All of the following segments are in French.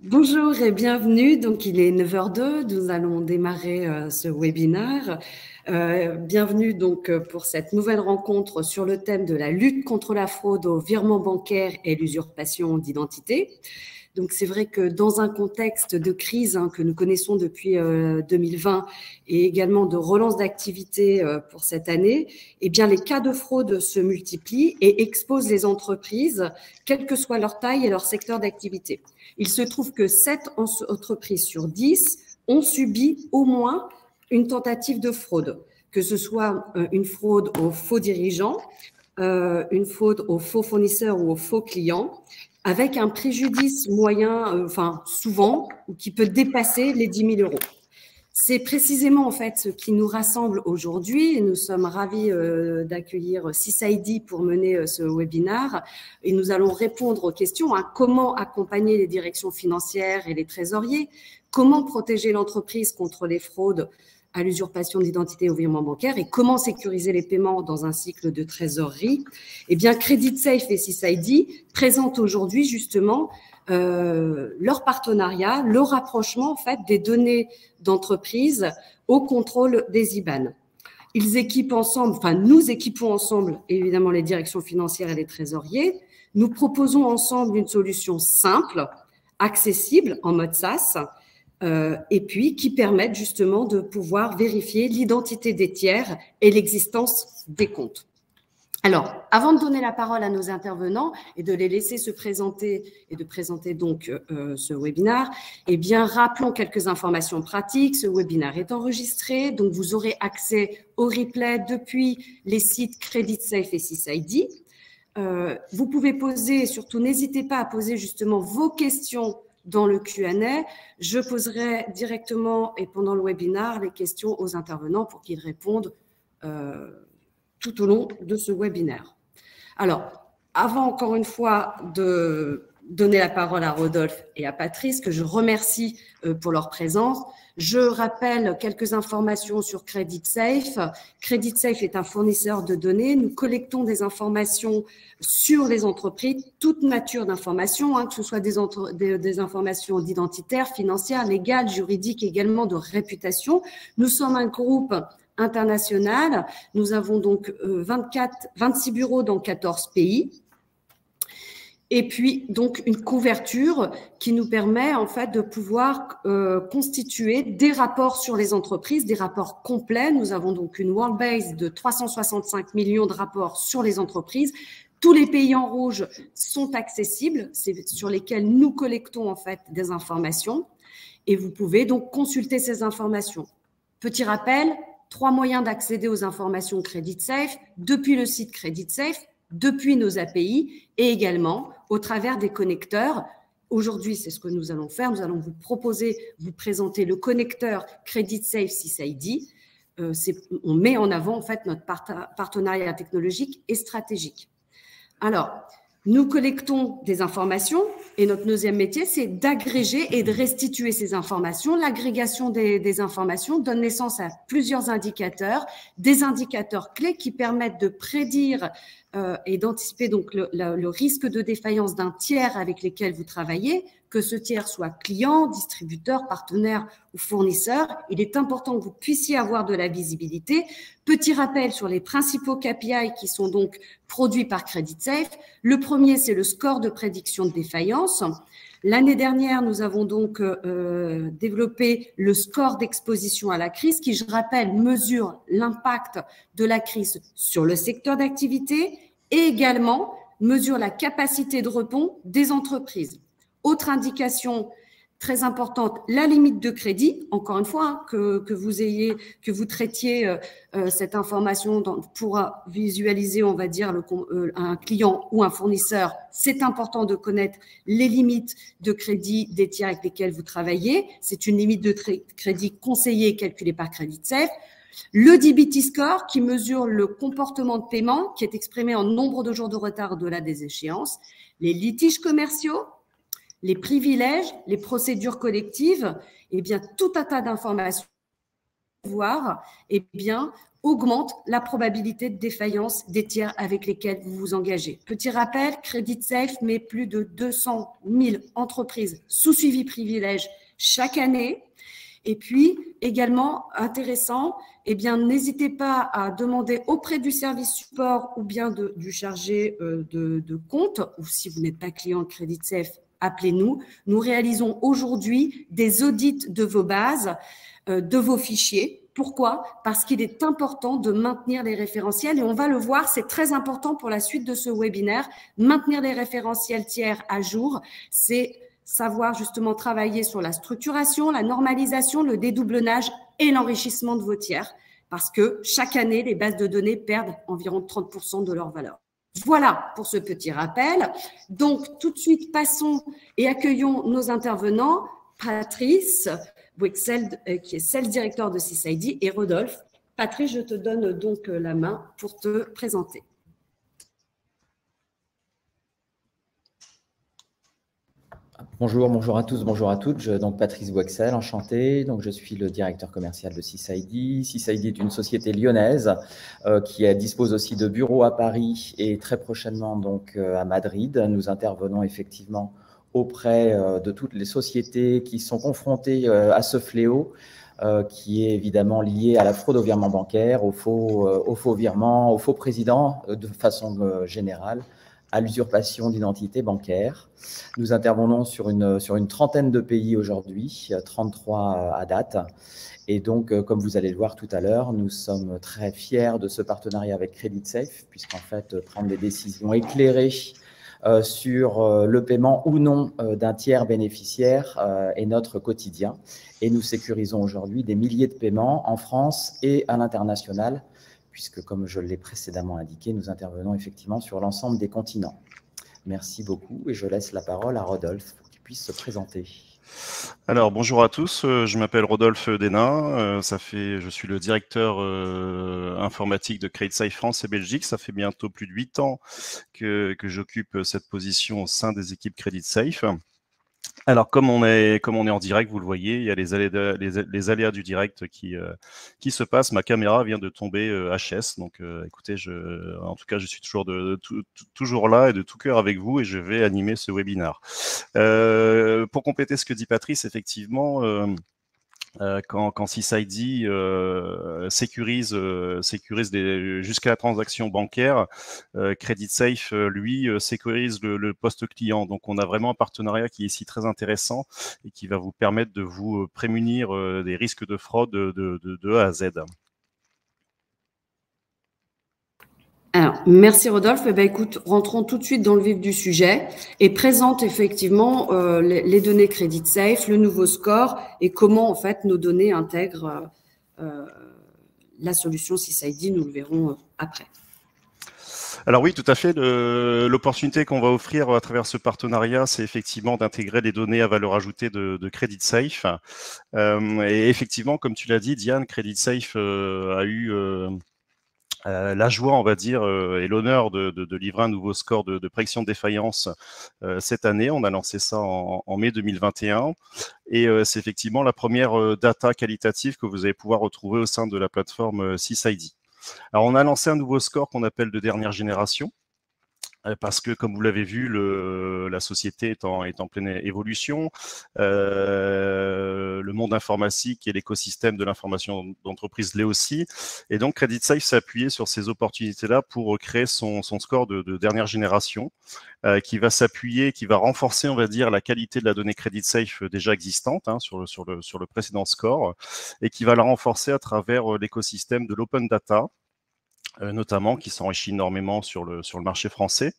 Bonjour et bienvenue. Donc, il est 9h02. Nous allons démarrer ce webinaire. Bienvenue donc pour cette nouvelle rencontre sur le thème de la lutte contre la fraude aux virements bancaires et l'usurpation d'identité. Donc, c'est vrai que dans un contexte de crise que nous connaissons depuis 2020 et également de relance d'activité pour cette année, eh bien, les cas de fraude se multiplient et exposent les entreprises, quelle que soit leur taille et leur secteur d'activité. Il se trouve que 7 entreprises sur 10 ont subi au moins une tentative de fraude, que ce soit une fraude aux faux dirigeants, une fraude aux faux fournisseurs ou aux faux clients, avec un préjudice moyen, souvent, qui peut dépasser les 10 000 euros. C'est précisément en fait ce qui nous rassemble aujourd'hui. Nous sommes ravis d'accueillir CISID pour mener ce webinaire et nous allons répondre aux questions comment accompagner les directions financières et les trésoriers, comment protéger l'entreprise contre les fraudes à l'usurpation d'identité et au virement bancaire et comment sécuriser les paiements dans un cycle de trésorerie. Eh bien, CreditSafe et CISID présentent aujourd'hui justement leur partenariat, le rapprochement en fait des données d'entreprise au contrôle des IBAN. Ils équipent ensemble, nous équipons ensemble évidemment les directions financières et les trésoriers. Nous proposons ensemble une solution simple, accessible en mode SaaS, et puis qui permettent justement de pouvoir vérifier l'identité des tiers et l'existence des comptes. Alors, avant de donner la parole à nos intervenants et de les laisser se présenter et de présenter donc ce webinaire, eh bien, rappelons quelques informations pratiques. Ce webinaire est enregistré, donc vous aurez accès au replay depuis les sites CreditSafe et CISID. Vous pouvez poser, surtout n'hésitez pas à poser justement vos questions dans le Q&A. Je poserai directement et pendant le webinaire les questions aux intervenants pour qu'ils répondent tout au long de ce webinaire. Alors, avant encore une fois de donner la parole à Rodolphe et à Patrice, que je remercie pour leur présence, je rappelle quelques informations sur CreditSafe. CreditSafe est un fournisseur de données. Nous collectons des informations sur les entreprises, toute nature d'informations, que ce soit des informations identitaires, financières, légales, juridiques, également de réputation. Nous sommes un groupe international. Nous avons donc 26 bureaux dans 14 pays. Et puis, donc, une couverture qui nous permet, en fait, de pouvoir constituer des rapports sur les entreprises, des rapports complets. Nous avons donc une world base de 365 millions de rapports sur les entreprises. Tous les pays en rouge sont accessibles, c'est sur lesquels nous collectons, en fait, des informations. Et vous pouvez donc consulter ces informations. Petit rappel, 3 moyens d'accéder aux informations CreditSafe, depuis le site CreditSafe, depuis nos API et également au travers des connecteurs. Aujourd'hui, c'est ce que nous allons faire. Nous allons vous présenter le connecteur CreditSafe CISID. On met en avant en fait notre partenariat technologique et stratégique. Alors, nous collectons des informations et notre deuxième métier, c'est d'agréger et de restituer ces informations. L'agrégation des informations donne naissance à plusieurs indicateurs, des indicateurs clés qui permettent de prédire et d'anticiper donc le risque de défaillance d'un tiers avec lequel vous travaillez, que ce tiers soit client, distributeur, partenaire ou fournisseur. Il est important que vous puissiez avoir de la visibilité. Petit rappel sur les principaux KPI qui sont donc produits par CreditSafe. Le premier, c'est le score de prédiction de défaillance. L'année dernière, nous avons donc développé le score d'exposition à la crise qui, je rappelle, mesure l'impact de la crise sur le secteur d'activité et également mesure la capacité de rebond des entreprises. Autre indication très importante, la limite de crédit. Encore une fois, que vous traitiez cette information pour visualiser, on va dire, un client ou un fournisseur. C'est important de connaître les limites de crédit des tiers avec lesquels vous travaillez. C'est une limite de crédit conseillée et calculée par CreditSafe. Le DBT score qui mesure le comportement de paiement qui est exprimé en nombre de jours de retard au-delà des échéances. Les litiges commerciaux, les privilèges, les procédures collectives, eh bien, tout un tas d'informations voir, eh bien, augmente la probabilité de défaillance des tiers avec lesquels vous vous engagez. Petit rappel, CreditSafe met plus de 200 000 entreprises sous suivi privilège chaque année. Et puis, également intéressant, eh bien, n'hésitez pas à demander auprès du service support ou bien du chargé de compte, ou si vous n'êtes pas client CreditSafe, appelez-nous. Nous réalisons aujourd'hui des audits de vos bases, de vos fichiers. Pourquoi? Parce qu'il est important de maintenir les référentiels et on va le voir, c'est très important pour la suite de ce webinaire. Maintenir les référentiels tiers à jour, c'est savoir justement travailler sur la structuration, la normalisation, le dédoublonnage et l'enrichissement de vos tiers parce que chaque année, les bases de données perdent environ 30% de leur valeur. Voilà pour ce petit rappel. Donc, tout de suite, passons et accueillons nos intervenants. Patrice Wexel, qui est Sales Director de CISID, et Rodolphe. Patrice, je te donne donc la main pour te présenter. Bonjour à tous, bonjour à toutes. Donc Patrice Wexel, enchanté. Donc je suis le directeur commercial de CISID. CISID est une société lyonnaise qui dispose aussi de bureaux à Paris et très prochainement donc à Madrid. Nous intervenons effectivement auprès de toutes les sociétés qui sont confrontées à ce fléau qui est évidemment lié à la fraude au virement bancaire, aux faux virements, aux faux présidents de façon générale, à l'usurpation d'identité bancaire. Nous intervenons sur une trentaine de pays aujourd'hui, 33 à date. Et donc, comme vous allez le voir tout à l'heure, nous sommes très fiers de ce partenariat avec CreditSafe, puisqu'en fait, prendre des décisions éclairées sur le paiement ou non d'un tiers bénéficiaire est notre quotidien. Et nous sécurisons aujourd'hui des milliers de paiements en France et à l'international, puisque, comme je l'ai précédemment indiqué, nous intervenons effectivement sur l'ensemble des continents. Merci beaucoup et je laisse la parole à Rodolphe pour qu'il puisse se présenter. Alors, bonjour à tous, je m'appelle Rodolphe Desnains, je suis le directeur informatique de CreditSafe France et Belgique. Ça fait bientôt plus de 8 ans que j'occupe cette position au sein des équipes CreditSafe. Alors, comme on est en direct, vous le voyez, il y a les aléas du direct qui se passent. Ma caméra vient de tomber HS, donc écoutez, en tout cas, je suis toujours là et de tout cœur avec vous et je vais animer ce webinaire. Pour compléter ce que dit Patrice, effectivement, quand CISID sécurise jusqu'à la transaction bancaire, CreditSafe, lui, sécurise le poste client. Donc, on a vraiment un partenariat qui est ici très intéressant et qui va vous permettre de vous prémunir des risques de fraude de A à Z. Alors, merci Rodolphe. Eh bien, écoute, rentrons tout de suite dans le vif du sujet et présente effectivement les données CreditSafe, le nouveau score et comment en fait nos données intègrent la solution CISID. Nous le verrons après. Alors oui, tout à fait. L'opportunité qu'on va offrir à travers ce partenariat, c'est effectivement d'intégrer les données à valeur ajoutée de CreditSafe. Et effectivement, comme tu l'as dit, Diane, CreditSafe a eu la joie, on va dire, et l'honneur de livrer un nouveau score de prédiction de défaillance cette année. On a lancé ça en mai 2021 et c'est effectivement la première data qualitative que vous allez pouvoir retrouver au sein de la plateforme CISID. Alors, on a lancé un nouveau score qu'on appelle de dernière génération. Parce que, comme vous l'avez vu, la société est en pleine évolution. Le monde informatique et l'écosystème de l'information d'entreprise l'est aussi. Et donc, CreditSafe s'est appuyé sur ces opportunités-là pour créer son score de dernière génération, qui va renforcer, on va dire, la qualité de la donnée CreditSafe déjà existante sur le précédent score, et qui va la renforcer à travers l'écosystème de l'open data, notamment, qui s'enrichit énormément sur le marché français,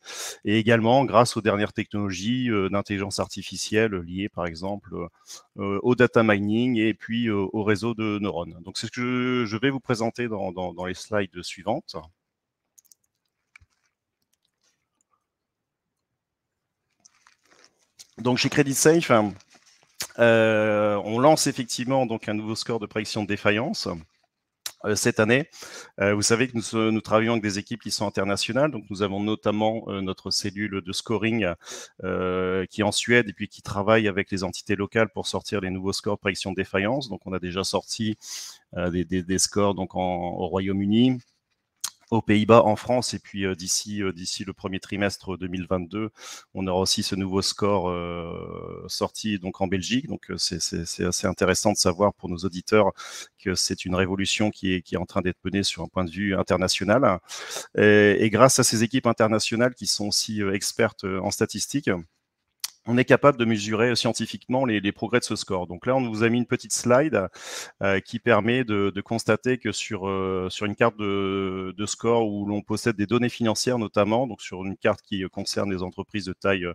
et également grâce aux dernières technologies d'intelligence artificielle liées, par exemple, au data mining et puis au réseau de neurones. Donc, c'est ce que je vais vous présenter dans les slides suivantes. Donc, chez CreditSafe, on lance effectivement donc un nouveau score de prédiction de défaillance. cette année. Vous savez que nous travaillons avec des équipes qui sont internationales, donc nous avons notamment notre cellule de scoring qui est en Suède et puis qui travaille avec les entités locales pour sortir les nouveaux scores de prédiction de défaillance. Donc on a déjà sorti des scores donc au Royaume-Uni, aux Pays-Bas, en France, et puis d'ici le premier trimestre 2022, on aura aussi ce nouveau score sorti donc en Belgique. Donc c'est assez intéressant de savoir pour nos auditeurs que c'est une révolution qui est en train d'être menée sur un point de vue international. Et grâce à ces équipes internationales qui sont aussi expertes en statistique, on est capable de mesurer scientifiquement les progrès de ce score. Donc là, on vous a mis une petite slide qui permet de constater que sur une carte de score où l'on possède des données financières notamment, donc sur une carte qui concerne les entreprises de taille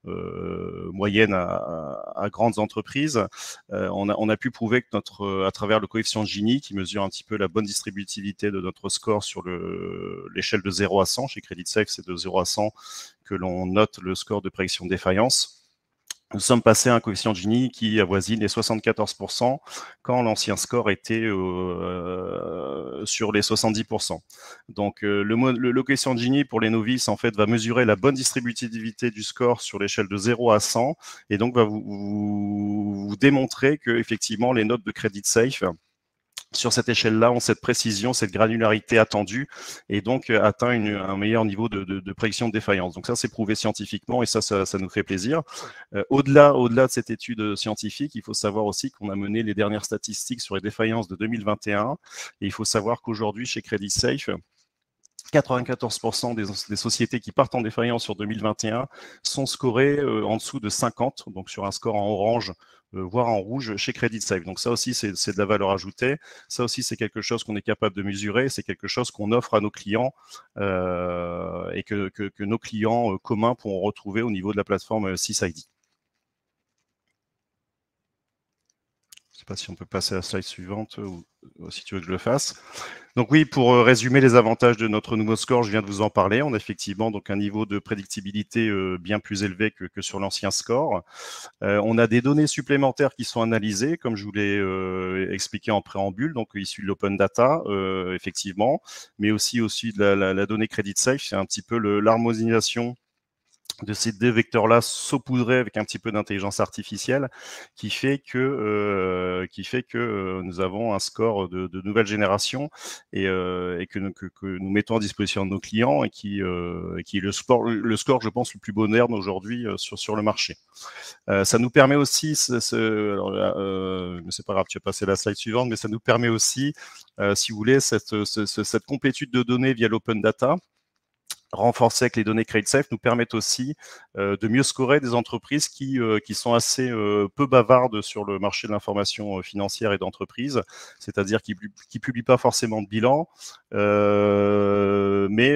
moyenne à grandes entreprises, on a pu prouver que à travers le coefficient de Gini, qui mesure un petit peu la bonne distributivité de notre score sur l'échelle de 0 à 100, chez CreditSafe, c'est de 0 à 100 que l'on note le score de prédiction de défaillance. Nous sommes passés à un coefficient de Gini qui avoisine les 74% quand l'ancien score était sur les 70%. Donc le coefficient de Gini pour les novices en fait va mesurer la bonne distributivité du score sur l'échelle de 0 à 100 et donc va vous démontrer que effectivement les notes de CreditSafe sur cette échelle-là ont cette précision, cette granularité attendue et donc atteint un meilleur niveau de prédiction de défaillance. Donc ça, c'est prouvé scientifiquement et ça nous fait plaisir. Au-delà de cette étude scientifique, il faut savoir aussi qu'on a mené les dernières statistiques sur les défaillances de 2021 et il faut savoir qu'aujourd'hui, chez CreditSafe, 94% des sociétés qui partent en défaillance sur 2021 sont scorées en dessous de 50, donc sur un score en orange, voire en rouge chez CreditSafe. Donc ça aussi, c'est de la valeur ajoutée. Ça aussi, c'est quelque chose qu'on est capable de mesurer. C'est quelque chose qu'on offre à nos clients et que nos clients communs pourront retrouver au niveau de la plateforme 6ID. Je ne sais pas si on peut passer à la slide suivante ou si tu veux que je le fasse. Donc oui, pour résumer les avantages de notre nouveau score, je viens de vous en parler. On a effectivement donc un niveau de prédictibilité bien plus élevé que sur l'ancien score. On a des données supplémentaires qui sont analysées, comme je vous l'ai expliqué en préambule, donc issues de l'open data, effectivement, mais aussi de la donnée CreditSafe. C'est un petit peu l'harmonisation de ces deux vecteurs-là saupoudrés avec un petit peu d'intelligence artificielle qui fait que nous avons un score de nouvelle génération et que nous mettons à disposition de nos clients et qui est le score, je pense, le plus moderne aujourd'hui sur le marché. Ça nous permet aussi, mais c'est pas grave, tu as passé la slide suivante, mais ça nous permet aussi, si vous voulez, cette complétude de données via l'open data, renforcés avec les données CreditSafe, nous permettent aussi de mieux scorer des entreprises qui sont assez peu bavardes sur le marché de l'information financière et d'entreprise, c'est-à-dire qui publient pas forcément de bilan, mais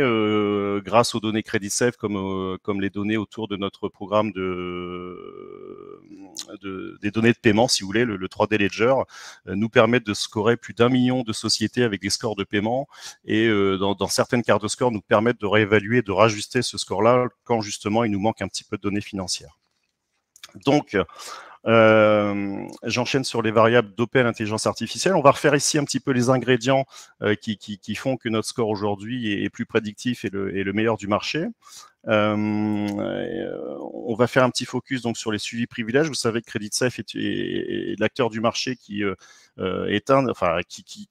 grâce aux données CreditSafe comme les données autour de notre programme des données de paiement, si vous voulez, le 3D Ledger, nous permettent de scorer plus d'1 million de sociétés avec des scores de paiement et dans certaines cartes de score nous permettent de réévaluer, de rajuster ce score-là quand justement il nous manque un petit peu de données financières. Donc, j'enchaîne sur les variables d'OP à l'intelligence artificielle. On va refaire ici un petit peu les ingrédients qui font que notre score aujourd'hui est plus prédictif et le meilleur du marché. On va faire un petit focus donc sur les suivis privilèges. Vous savez que CreditSafe est l'acteur du marché qui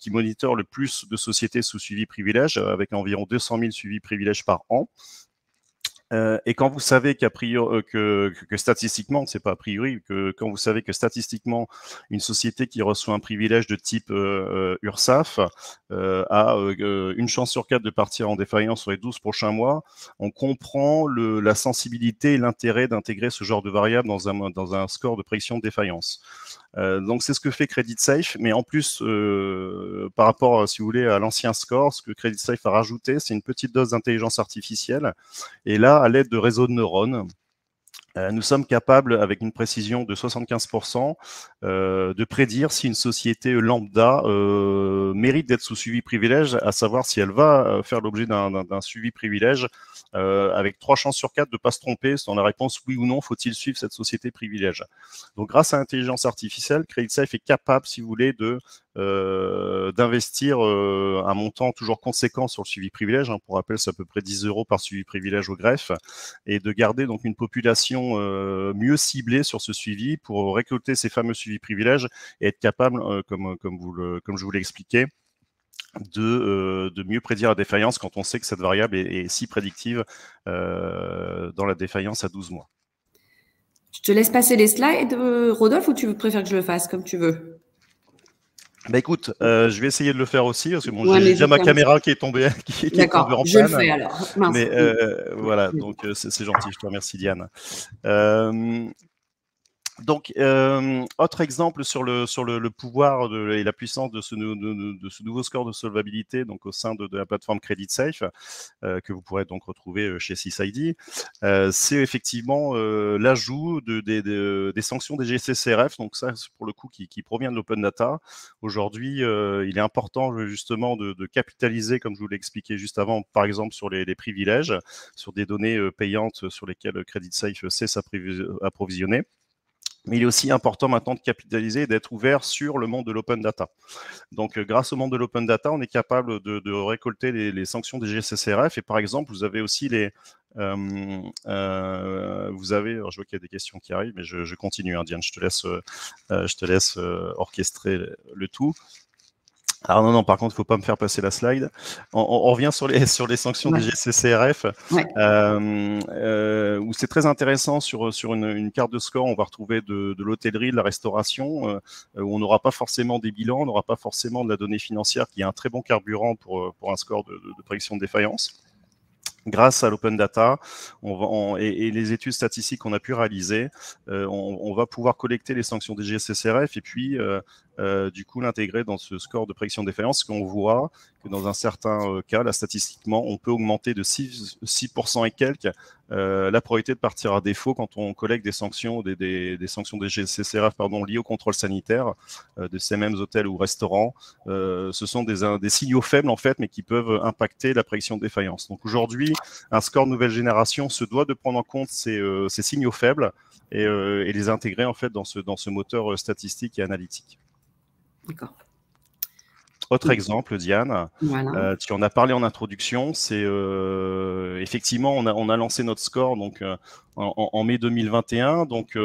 monitore le plus de sociétés sous suivi privilège, avec environ 200 000 suivis privilèges par an. Et quand vous savez qu'a priori, que statistiquement, c'est pas a priori, que quand vous savez que statistiquement, une société qui reçoit un privilège de type URSSAF a une chance sur 4 de partir en défaillance sur les 12 prochains mois, on comprend la sensibilité et l'intérêt d'intégrer ce genre de variable dans un score de prédiction de défaillance. Donc c'est ce que fait CreditSafe, mais en plus par rapport, si vous voulez, à l'ancien score, ce que CreditSafe a rajouté, c'est une petite dose d'intelligence artificielle. Et là, à l'aide de réseaux de neurones, nous sommes capables, avec une précision de 75%, de prédire si une société lambda mérite d'être sous suivi privilège, à savoir si elle va faire l'objet d'un suivi privilège, avec 3 chances sur 4 de ne pas se tromper dans la réponse oui ou non, faut-il suivre cette société privilège. Donc grâce à l'intelligence artificielle, CreditSafe est capable, si vous voulez, de d'investir un montant toujours conséquent sur le suivi privilège. Pour rappel, c'est à peu près 10 € par suivi privilège au greffe, et de garder donc une population mieux ciblée sur ce suivi pour récolter ces fameux suivis privilèges et être capable, comme je vous l'ai expliqué, de mieux prédire la défaillance quand on sait que cette variable est si prédictive dans la défaillance à 12 mois. Je te laisse passer les slides, Rodolphe, ou tu préfères que je le fasse comme tu veux? Bah écoute, je vais essayer de le faire aussi, parce que bon, Ouais, j'ai déjà ma caméra qui est tombée, qui est tombée en panne. Je le fais alors. Mince. Mais voilà, donc c'est gentil, je te remercie Diane. Donc, autre exemple sur le pouvoir et la puissance de ce nouveau score de solvabilité, donc au sein de la plateforme CreditSafe, que vous pourrez donc retrouver chez SysID, c'est effectivement l'ajout des sanctions des GCCRF. Donc ça, pour le coup, qui provient de l'open data. Aujourd'hui, il est important justement de capitaliser, comme je vous l'ai expliqué juste avant, par exemple sur les privilèges, sur des données payantes sur lesquelles CreditSafe sait s'approvisionner. Mais il est aussi important maintenant de capitaliser et d'être ouvert sur le monde de l'open data. Donc, grâce au monde de l'open data, on est capable de récolter les sanctions des GCCRF. Et par exemple, vous avez aussi alors je vois qu'il y a des questions qui arrivent, mais je continue, Diane, je te laisse orchestrer le tout. Alors non, par contre, il ne faut pas me faire passer la slide. On revient sur les sanctions des GCCRF, où c'est très intéressant sur une carte de score. On va retrouver de l'hôtellerie, de la restauration, où on n'aura pas forcément des bilans, on n'aura pas forcément de la donnée financière, qui est un très bon carburant pour un score de prédiction de défaillance. Grâce à l'open data et les études statistiques qu'on a pu réaliser, on va pouvoir collecter les sanctions des GCCRF et puis du coup l'intégrer dans ce score de prédiction de défaillance, qu'on voit que dans un certain cas, là, statistiquement, on peut augmenter de 6% et quelques la probabilité de partir à défaut quand on collecte des sanctions, des sanctions des GCCRF liées au contrôle sanitaire de ces mêmes hôtels ou restaurants. Ce sont des signaux faibles en fait, mais qui peuvent impacter la prédiction de défaillance. Donc aujourd'hui, un score de nouvelle génération se doit de prendre en compte ces signaux faibles et les intégrer en fait dans ce moteur statistique et analytique. D'accord. Autre exemple, Diane, voilà. Tu en as parlé en introduction, c'est effectivement on a lancé notre score donc en mai 2021, donc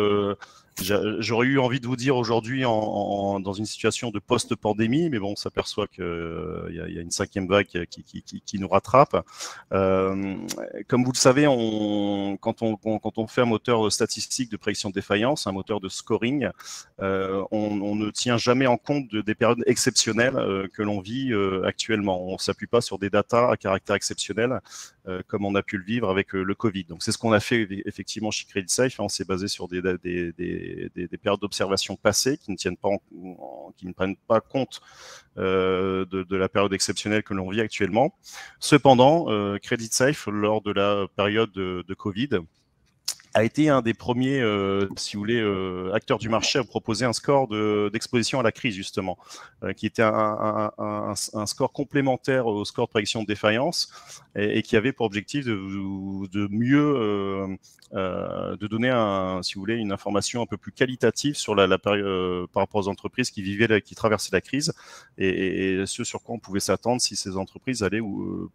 j'aurais eu envie de vous dire aujourd'hui dans une situation de post-pandémie, mais bon, on s'aperçoit qu'il y a une 5e vague qui nous rattrape. Comme vous le savez, quand on fait un moteur statistique de prédiction de défaillance, un moteur de scoring, on ne tient jamais en compte des périodes exceptionnelles que l'on vit actuellement. On ne s'appuie pas sur des datas à caractère exceptionnel comme on a pu le vivre avec le Covid. Donc c'est ce qu'on a fait effectivement chez CreditSafe. On s'est basé sur des périodes d'observation passées qui ne prennent pas compte de la période exceptionnelle que l'on vit actuellement. Cependant, CreditSafe, lors de la période de Covid, a été un des premiers, si vous voulez, acteurs du marché à proposer un score d'exposition à la crise, justement, qui était un score complémentaire au score de prédiction de défaillance et qui avait pour objectif de mieux, de donner, si vous voulez, une information un peu plus qualitative sur la période par rapport aux entreprises qui traversaient la crise et ce sur quoi on pouvait s'attendre si ces entreprises allaient ou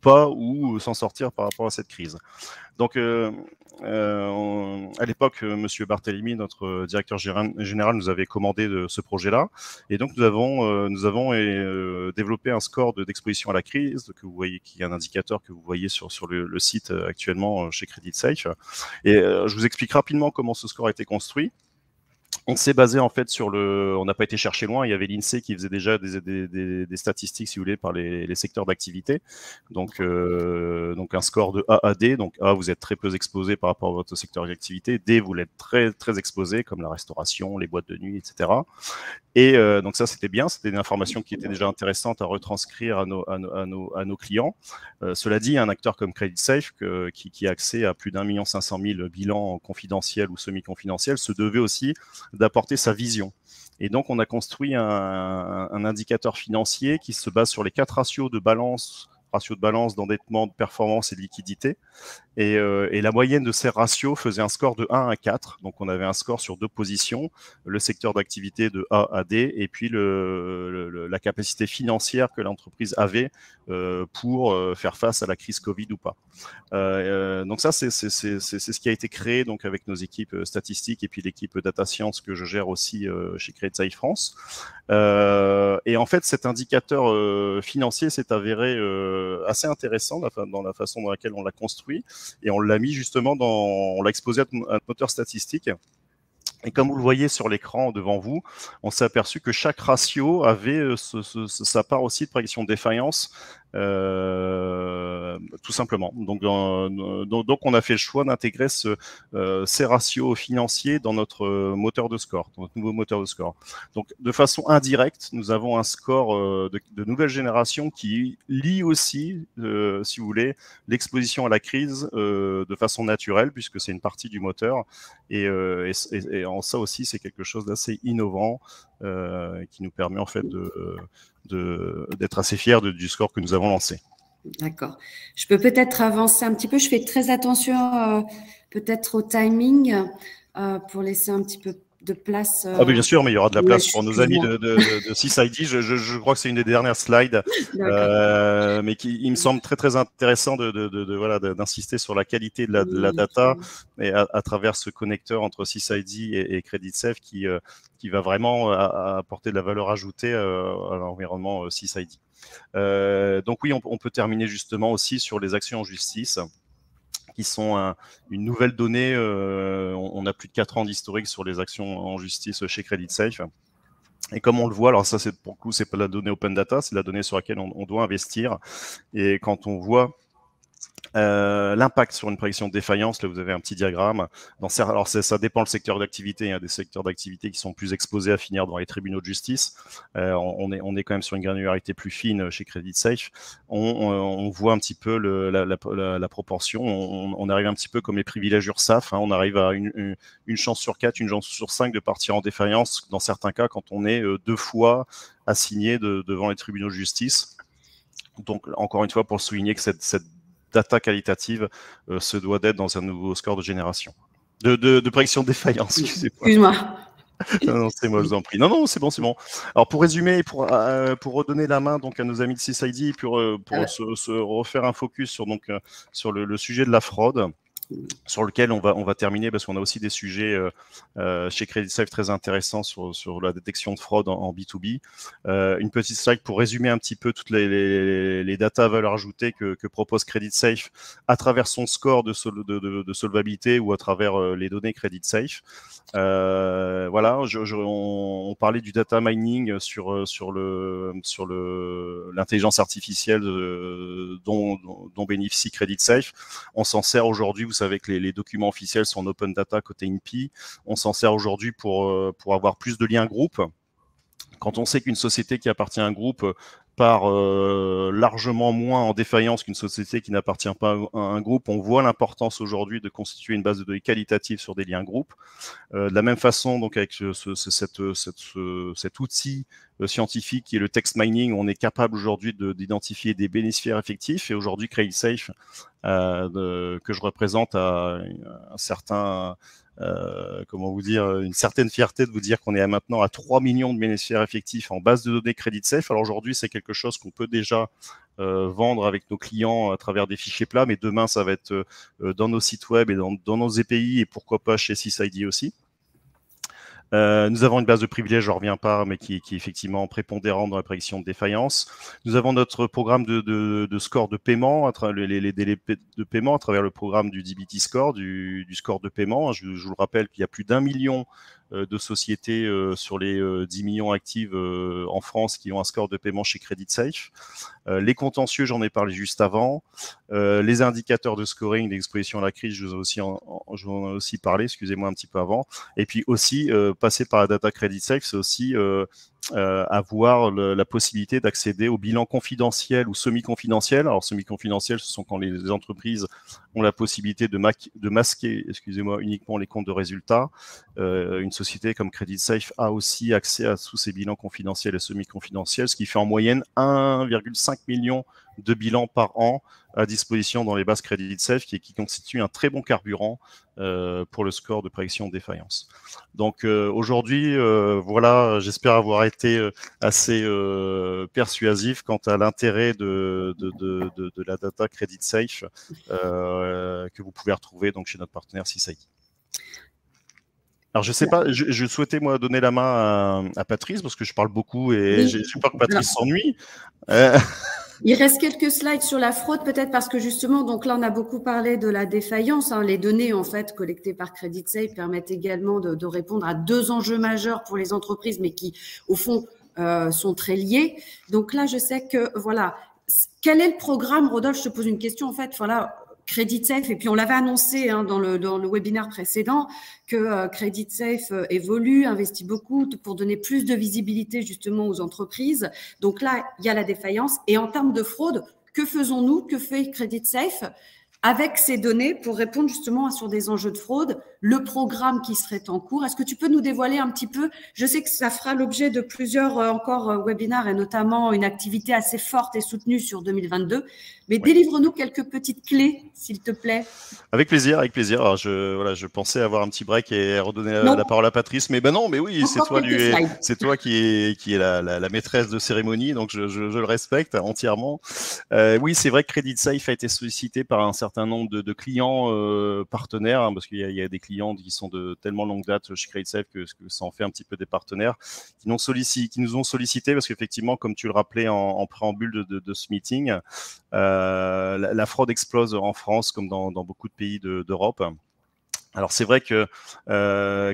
pas ou s'en sortir par rapport à cette crise. Donc, à l'époque, Monsieur Barthélémy, notre directeur général, nous avait commandé ce projet-là, et donc nous avons développé un score d'exposition à la crise que vous voyez, qui est un indicateur que vous voyez sur le site actuellement chez CreditSafe. Et je vous explique rapidement comment ce score a été construit. On s'est basé en fait on n'a pas été chercher loin, il y avait l'INSEE qui faisait déjà des statistiques, si vous voulez, par les secteurs d'activité. Donc un score de A à D, donc A, vous êtes très peu exposé par rapport à votre secteur d'activité, D, vous l'êtes très, très exposé, comme la restauration, les boîtes de nuit, etc. Et donc ça, c'était bien, c'était une information qui était déjà intéressante à retranscrire à nos clients. Cela dit, un acteur comme CreditSafe, qui a accès à plus d'1 500 000 bilans confidentiels ou semi-confidentiels, se devait aussi d'apporter sa vision. Et donc, on a construit un indicateur financier qui se base sur les 4 ratios de balance, d'endettement, de performance et de liquidité, Et la moyenne de ces ratios faisait un score de 1 à 4. Donc, on avait un score sur 2 positions, le secteur d'activité de A à D, et puis la capacité financière que l'entreprise avait pour faire face à la crise Covid ou pas. Donc ça, c'est ce qui a été créé donc avec nos équipes statistiques et puis l'équipe data science que je gère aussi chez CreditSife France. Et en fait, cet indicateur financier s'est avéré assez intéressant dans la façon dans laquelle on l'a construit. Et on l'a mis justement on l'a exposé à un moteur statistique. Et comme vous le voyez sur l'écran devant vous, on s'est aperçu que chaque ratio avait sa part aussi de prédiction de défaillance, tout simplement. Donc, on a fait le choix d'intégrer ces ratios financiers dans notre moteur de score, dans notre nouveau moteur de score. Donc, de façon indirecte, nous avons un score de nouvelle génération qui lie aussi, si vous voulez, l'exposition à la crise de façon naturelle, puisque c'est une partie du moteur. Et en ça aussi, c'est quelque chose d'assez innovant qui nous permet en fait d'être assez fiers du score que nous avons lancé. D'accord. Je peux peut-être avancer un petit peu. Je fais très attention peut-être au timing pour laisser un petit peu de place. Ah, bien sûr, mais il y aura de la place pour nos amis de CISID. Je crois que c'est une des dernières slides, mais il me semble très très intéressant d'insister sur la qualité de la data et à travers ce connecteur entre CISID et CreditSafe qui va vraiment apporter de la valeur ajoutée à l'environnement CISID. Donc oui, on peut terminer justement aussi sur les actions en justice, qui sont une nouvelle donnée. On a plus de 4 ans d'historique sur les actions en justice chez CreditSafe. Et comme on le voit, alors ça, pour le coup, c'est pas la donnée open data, c'est la donnée sur laquelle on doit investir. Et quand on voit l'impact sur une prédiction de défaillance, là vous avez un petit diagramme. Alors ça dépend le secteur d'activité. Il y a des secteurs d'activité qui sont plus exposés à finir dans les tribunaux de justice. On est quand même sur une granularité plus fine chez CreditSafe. On voit un petit peu la proportion. On arrive un petit peu comme les privilèges URSSAF. On arrive à une chance sur 4, une chance sur 5 de partir en défaillance dans certains cas quand on est 2 fois assigné devant les tribunaux de justice. Donc encore une fois, pour souligner que cette data qualitative se doit d'être dans un nouveau score de génération. De prédiction de défaillance, excuse-moi. Non, c'est moi, je vous en prie. Non, c'est bon. Alors, pour résumer, pour redonner la main donc à nos amis de CISID, pour se refaire un focus sur le sujet de la fraude, sur lequel on va terminer parce qu'on a aussi des sujets chez CreditSafe très intéressants sur la détection de fraude en B2B. Une petite slide pour résumer un petit peu toutes les data à valeur ajoutée que propose CreditSafe à travers son score de solvabilité ou à travers les données CreditSafe. Voilà, on parlait du data mining sur l'intelligence artificielle dont bénéficie CreditSafe. On s'en sert aujourd'hui, vous savez que les documents officiels sont en open data côté INPI. On s'en sert aujourd'hui pour avoir plus de liens groupes. Quand on sait qu'une société qui appartient à un groupe part largement moins en défaillance qu'une société qui n'appartient pas à un groupe, on voit l'importance aujourd'hui de constituer une base de données qualitative sur des liens groupes. De la même façon, donc avec cet outil scientifique qui est le text mining, on est capable aujourd'hui d'identifier des bénéficiaires effectifs. Et aujourd'hui, CreditSafe, que je représente à un certain... comment vous dire, une certaine fierté de vous dire qu'on est maintenant à 3 millions de bénéficiaires effectifs en base de données CreditSafe. Alors aujourd'hui, c'est quelque chose qu'on peut déjà vendre avec nos clients à travers des fichiers plats, mais demain, ça va être dans nos sites web et dans nos API et pourquoi pas chez CISID aussi. Nous avons une base de privilèges, je ne reviens pas, mais qui est effectivement prépondérante dans la prédiction de défaillance. Nous avons notre programme de score de paiement, les délais de paiement à travers le programme du DBT Score, du score de paiement. Je vous le rappelle qu'il y a plus d'1 million de sociétés sur les 10 millions actives en France qui ont un score de paiement chez CreditSafe. Les contentieux, j'en ai parlé juste avant. Les indicateurs de scoring, d'exposition à la crise, je vous en ai aussi parlé, excusez-moi un petit peu avant. Et puis aussi, passer par la data CreditSafe, c'est aussi avoir la possibilité d'accéder au bilan confidentiel ou semi-confidentiel. Alors, semi-confidentiel, ce sont quand les entreprises ont la possibilité de masquer, excusez-moi, uniquement les comptes de résultats. Une société comme CreditSafe a aussi accès à tous ces bilans confidentiels et semi-confidentiels, ce qui fait en moyenne 1,5 million de bilan par an à disposition dans les bases CreditSafe qui constitue un très bon carburant pour le score de prédiction de défaillance. Donc aujourd'hui, voilà, j'espère avoir été assez persuasif quant à l'intérêt de la data CreditSafe que vous pouvez retrouver donc chez notre partenaire CISAID. Alors, je sais pas, je souhaitais, moi, donner la main à Patrice, parce que je parle beaucoup et j'ai peur que Patrice s'ennuie. Il reste quelques slides sur la fraude, peut-être parce que justement, donc là, on a beaucoup parlé de la défaillance. Hein. Les données, en fait, collectées par CreditSafe permettent également de répondre à 2 enjeux majeurs pour les entreprises, mais qui, au fond, sont très liés. Donc là, je sais que, voilà, quel est le programme, Rodolphe? Je te pose une question, en fait, voilà. CreditSafe, et puis on l'avait annoncé dans le webinaire précédent, que CreditSafe évolue, investit beaucoup pour donner plus de visibilité justement aux entreprises. Donc là, il y a la défaillance. Et en termes de fraude, que faisons-nous? Que fait CreditSafe avec ces données pour répondre justement sur des enjeux de fraude, le programme qui serait en cours? Est-ce que tu peux nous dévoiler un petit peu? Je sais que ça fera l'objet de plusieurs encore webinaires et notamment une activité assez forte et soutenue sur 2022. Mais délivre-nous quelques petites clés, s'il te plaît. Avec plaisir, avec plaisir. Alors je pensais avoir un petit break et redonner la parole à Patrice, mais non, mais oui, c'est toi qui est la maîtresse de cérémonie, donc je le respecte entièrement. Oui, c'est vrai que CreditSafe a été sollicité par un certain nombre de clients partenaires, hein, parce qu'il y a des clients qui sont de tellement longue date chez CreditSafe que ça en fait un petit peu des partenaires qui nous ont sollicité parce qu'effectivement, comme tu le rappelais en préambule de ce meeting, la fraude explose en France comme dans beaucoup de pays d'Europe. Alors c'est vrai que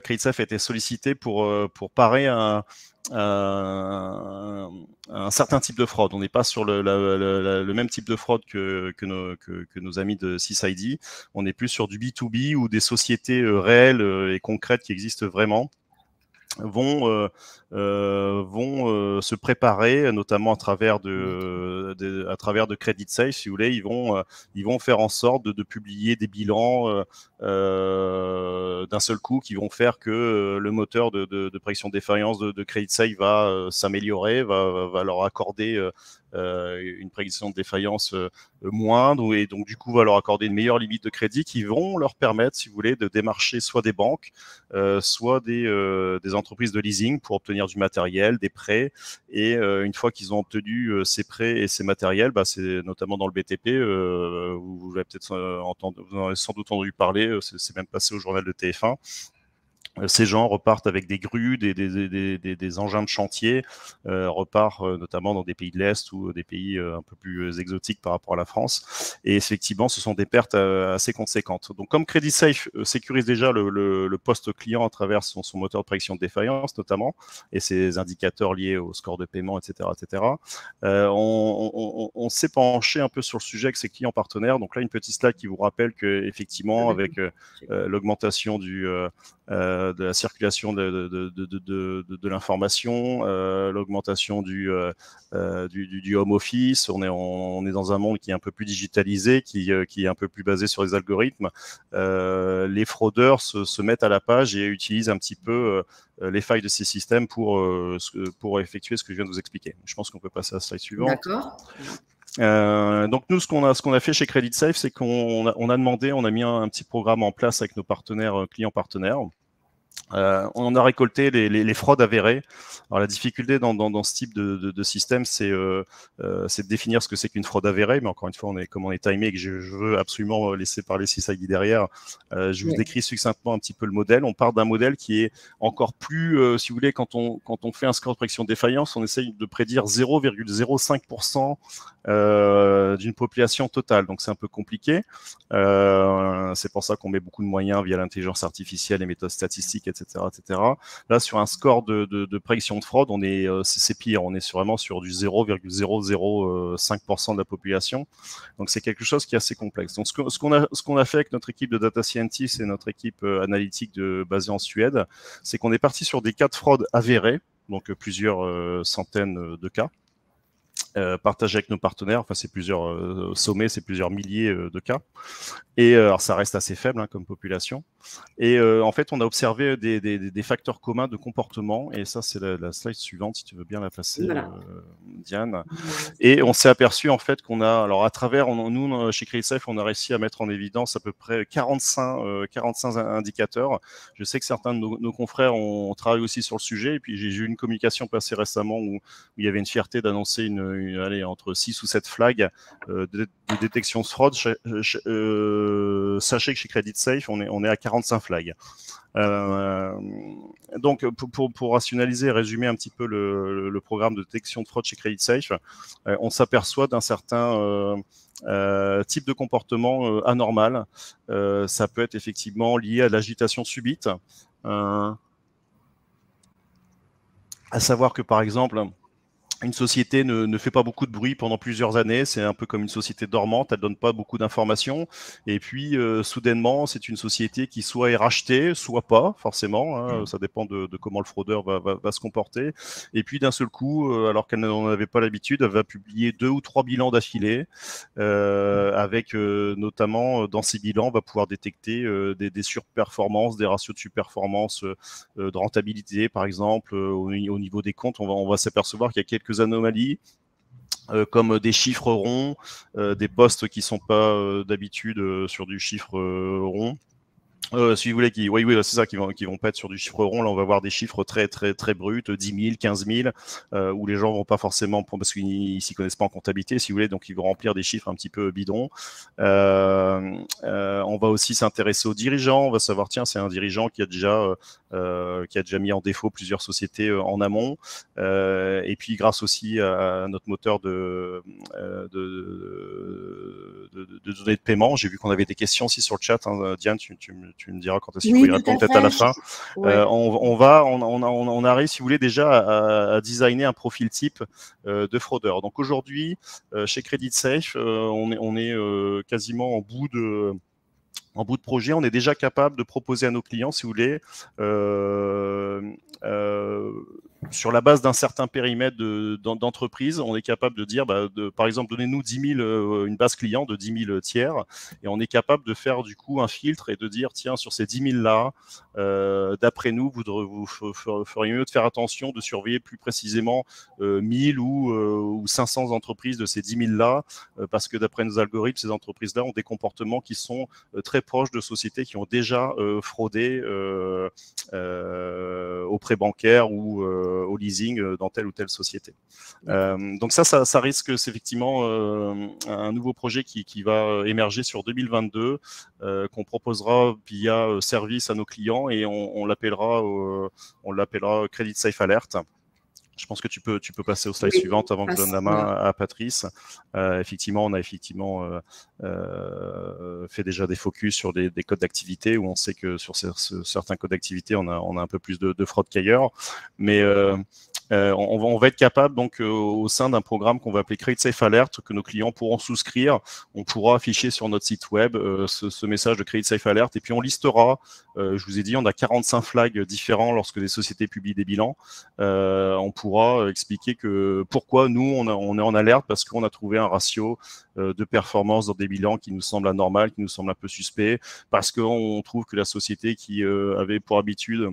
CreditSafe a été sollicité pour parer un certain type de fraude. On n'est pas sur le même type de fraude que nos amis de CISID. On est plus sur du B2B ou des sociétés réelles et concrètes qui existent vraiment vont se préparer, notamment à travers de CreditSafe, si vous voulez. Ils vont faire en sorte de publier des bilans d'un seul coup, qui vont faire que le moteur de prédiction de défaillance de CreditSafe va s'améliorer, va leur accorder une prédiction de défaillance moindre, et donc du coup va leur accorder une meilleure limite de crédit qui vont leur permettre, si vous voulez, de démarcher soit des banques, soit des entreprises de leasing pour obtenir du matériel, des prêts, et une fois qu'ils ont obtenu ces prêts et ces matériels, c'est notamment dans le BTP, vous avez peut-être vous en avez sans doute entendu parler, c'est même passé au journal de TF1. Ces gens repartent avec des grues, des engins de chantier, repartent notamment dans des pays de l'Est ou des pays un peu plus exotiques par rapport à la France. Et effectivement, ce sont des pertes assez conséquentes. Donc, comme CreditSafe sécurise déjà le poste client à travers son moteur de prédiction de défaillance, notamment, et ses indicateurs liés au score de paiement, etc., on s'est penché un peu sur le sujet avec ses clients partenaires. Donc là, une petite slide qui vous rappelle que effectivement, avec l'augmentation de la circulation de l'information, l'augmentation du home office. On est dans un monde qui est un peu plus digitalisé, qui est un peu plus basé sur les algorithmes. Les fraudeurs se mettent à la page et utilisent un petit peu les failles de ces systèmes pour effectuer ce que je viens de vous expliquer. Je pense qu'on peut passer à la slide suivante. D'accord. Donc nous, ce qu'on a fait chez CreditSafe, c'est qu'on a mis un petit programme en place avec nos partenaires, clients partenaires. On a récolté les fraudes avérées. Alors la difficulté dans ce type de système, c'est de définir ce que c'est qu'une fraude avérée. Mais encore une fois, comme on est timé et que je veux absolument laisser parler CISID derrière, je vous décris succinctement un petit peu le modèle. On part d'un modèle qui est encore plus, si vous voulez, quand on fait un score de prédiction de défaillance, on essaye de prédire 0,05% d'une population totale. Donc c'est un peu compliqué. C'est pour ça qu'on met beaucoup de moyens via l'intelligence artificielle, les méthodes statistiques, etc. Là, sur un score de prédiction de fraude, c'est pire. On est vraiment sur du 0,005% de la population. Donc c'est quelque chose qui est assez complexe. Donc ce qu'on a fait avec notre équipe de data scientists et notre équipe analytique basée en Suède, c'est qu'on est parti sur des cas de fraude avérés, donc plusieurs centaines de cas. partagé avec nos partenaires. Enfin, c'est plusieurs sommets, c'est plusieurs milliers de cas. Et alors, ça reste assez faible comme population. Et en fait, on a observé des facteurs communs de comportement. Et ça, c'est la slide suivante, si tu veux bien la passer, voilà. Diane. Et on s'est aperçu en fait qu'on a, alors à travers, nous chez CreditSafe, on a réussi à mettre en évidence à peu près 45 indicateurs. Je sais que certains de nos confrères ont travaillé aussi sur le sujet. Et puis j'ai eu une communication passée récemment où il y avait une fierté d'annoncer allez, entre 6 ou 7 flags de détection de fraude. Sachez que chez CreditSafe, on est à 45 flags. Donc, pour rationaliser et résumer un petit peu le programme de détection de fraude chez CreditSafe, on s'aperçoit d'un certain type de comportement anormal. Ça peut être effectivement lié à l'agitation subite, à savoir que par exemple, une société ne fait pas beaucoup de bruit pendant plusieurs années, c'est un peu comme une société dormante, elle donne pas beaucoup d'informations, et puis soudainement, c'est une société qui soit est rachetée, soit pas, forcément, hein, ça dépend de comment le fraudeur va se comporter, et puis d'un seul coup, alors qu'elle n'en avait pas l'habitude, elle va publier 2 ou 3 bilans d'affilée, avec notamment dans ces bilans, on va pouvoir détecter des surperformances, des ratios de surperformance, de rentabilité par exemple, au niveau des comptes, on va s'apercevoir qu'il y a quelques anomalies, comme des chiffres ronds, des postes qui ne sont pas d'habitude sur du chiffre rond. Si vous voulez, oui, c'est ça, qui vont pas être sur du chiffre rond. Là, on va avoir des chiffres très, très, très bruts, 10 000, 15 000, où les gens vont pas forcément, parce qu'ils s'y connaissent pas en comptabilité, si vous voulez, donc ils vont remplir des chiffres un petit peu bidons. On va aussi s'intéresser aux dirigeants. On va savoir, tiens, c'est un dirigeant qui a déjà mis en défaut plusieurs sociétés en amont. Et puis, grâce aussi à notre moteur de données de paiement, j'ai vu qu'on avait des questions aussi sur le chat. Hein. Diane, tu me diras quand est-ce qu'il faut y répondre, peut-être à la fin. Ouais. On arrive, si vous voulez, déjà à designer un profil type de fraudeur. Donc aujourd'hui, chez CreditSafe, on est quasiment en bout de projet. On est déjà capable de proposer à nos clients, si vous voulez, sur la base d'un certain périmètre d'entreprise, on est capable de dire, par exemple, donnez-nous 10 000, une base client de 10 000 tiers, et on est capable de faire du coup un filtre et de dire, tiens, sur ces 10 000 là, d'après nous, vous feriez mieux de faire attention, de surveiller plus précisément 1000 ou 500 entreprises de ces 10 000 là, parce que d'après nos algorithmes, ces entreprises-là ont des comportements qui sont très proches de sociétés qui ont déjà fraudé au prêt bancaire ou au leasing dans telle ou telle société. Donc ça risque, c'est effectivement un nouveau projet qui va émerger sur 2022, qu'on proposera via service à nos clients, et on l'appellera CreditSafe Alert. Je pense que tu peux passer aux slides suivantes avant que je donne la main à Patrice. Effectivement, on a fait déjà des focus sur des codes d'activité, où on sait que sur certains codes d'activité, on a un peu plus de fraude qu'ailleurs. Mais on va être capable, donc, au sein d'un programme qu'on va appeler CreditSafe Alert, que nos clients pourront souscrire. On pourra afficher sur notre site web ce message de CreditSafe Alert, et puis on listera, je vous ai dit, on a 45 flags différents lorsque des sociétés publient des bilans. On pourra expliquer que pourquoi nous, on est en alerte, parce qu'on a trouvé un ratio de performance dans des bilans qui nous semble anormal, qui nous semble un peu suspect, parce qu'on trouve que la société qui avait pour habitude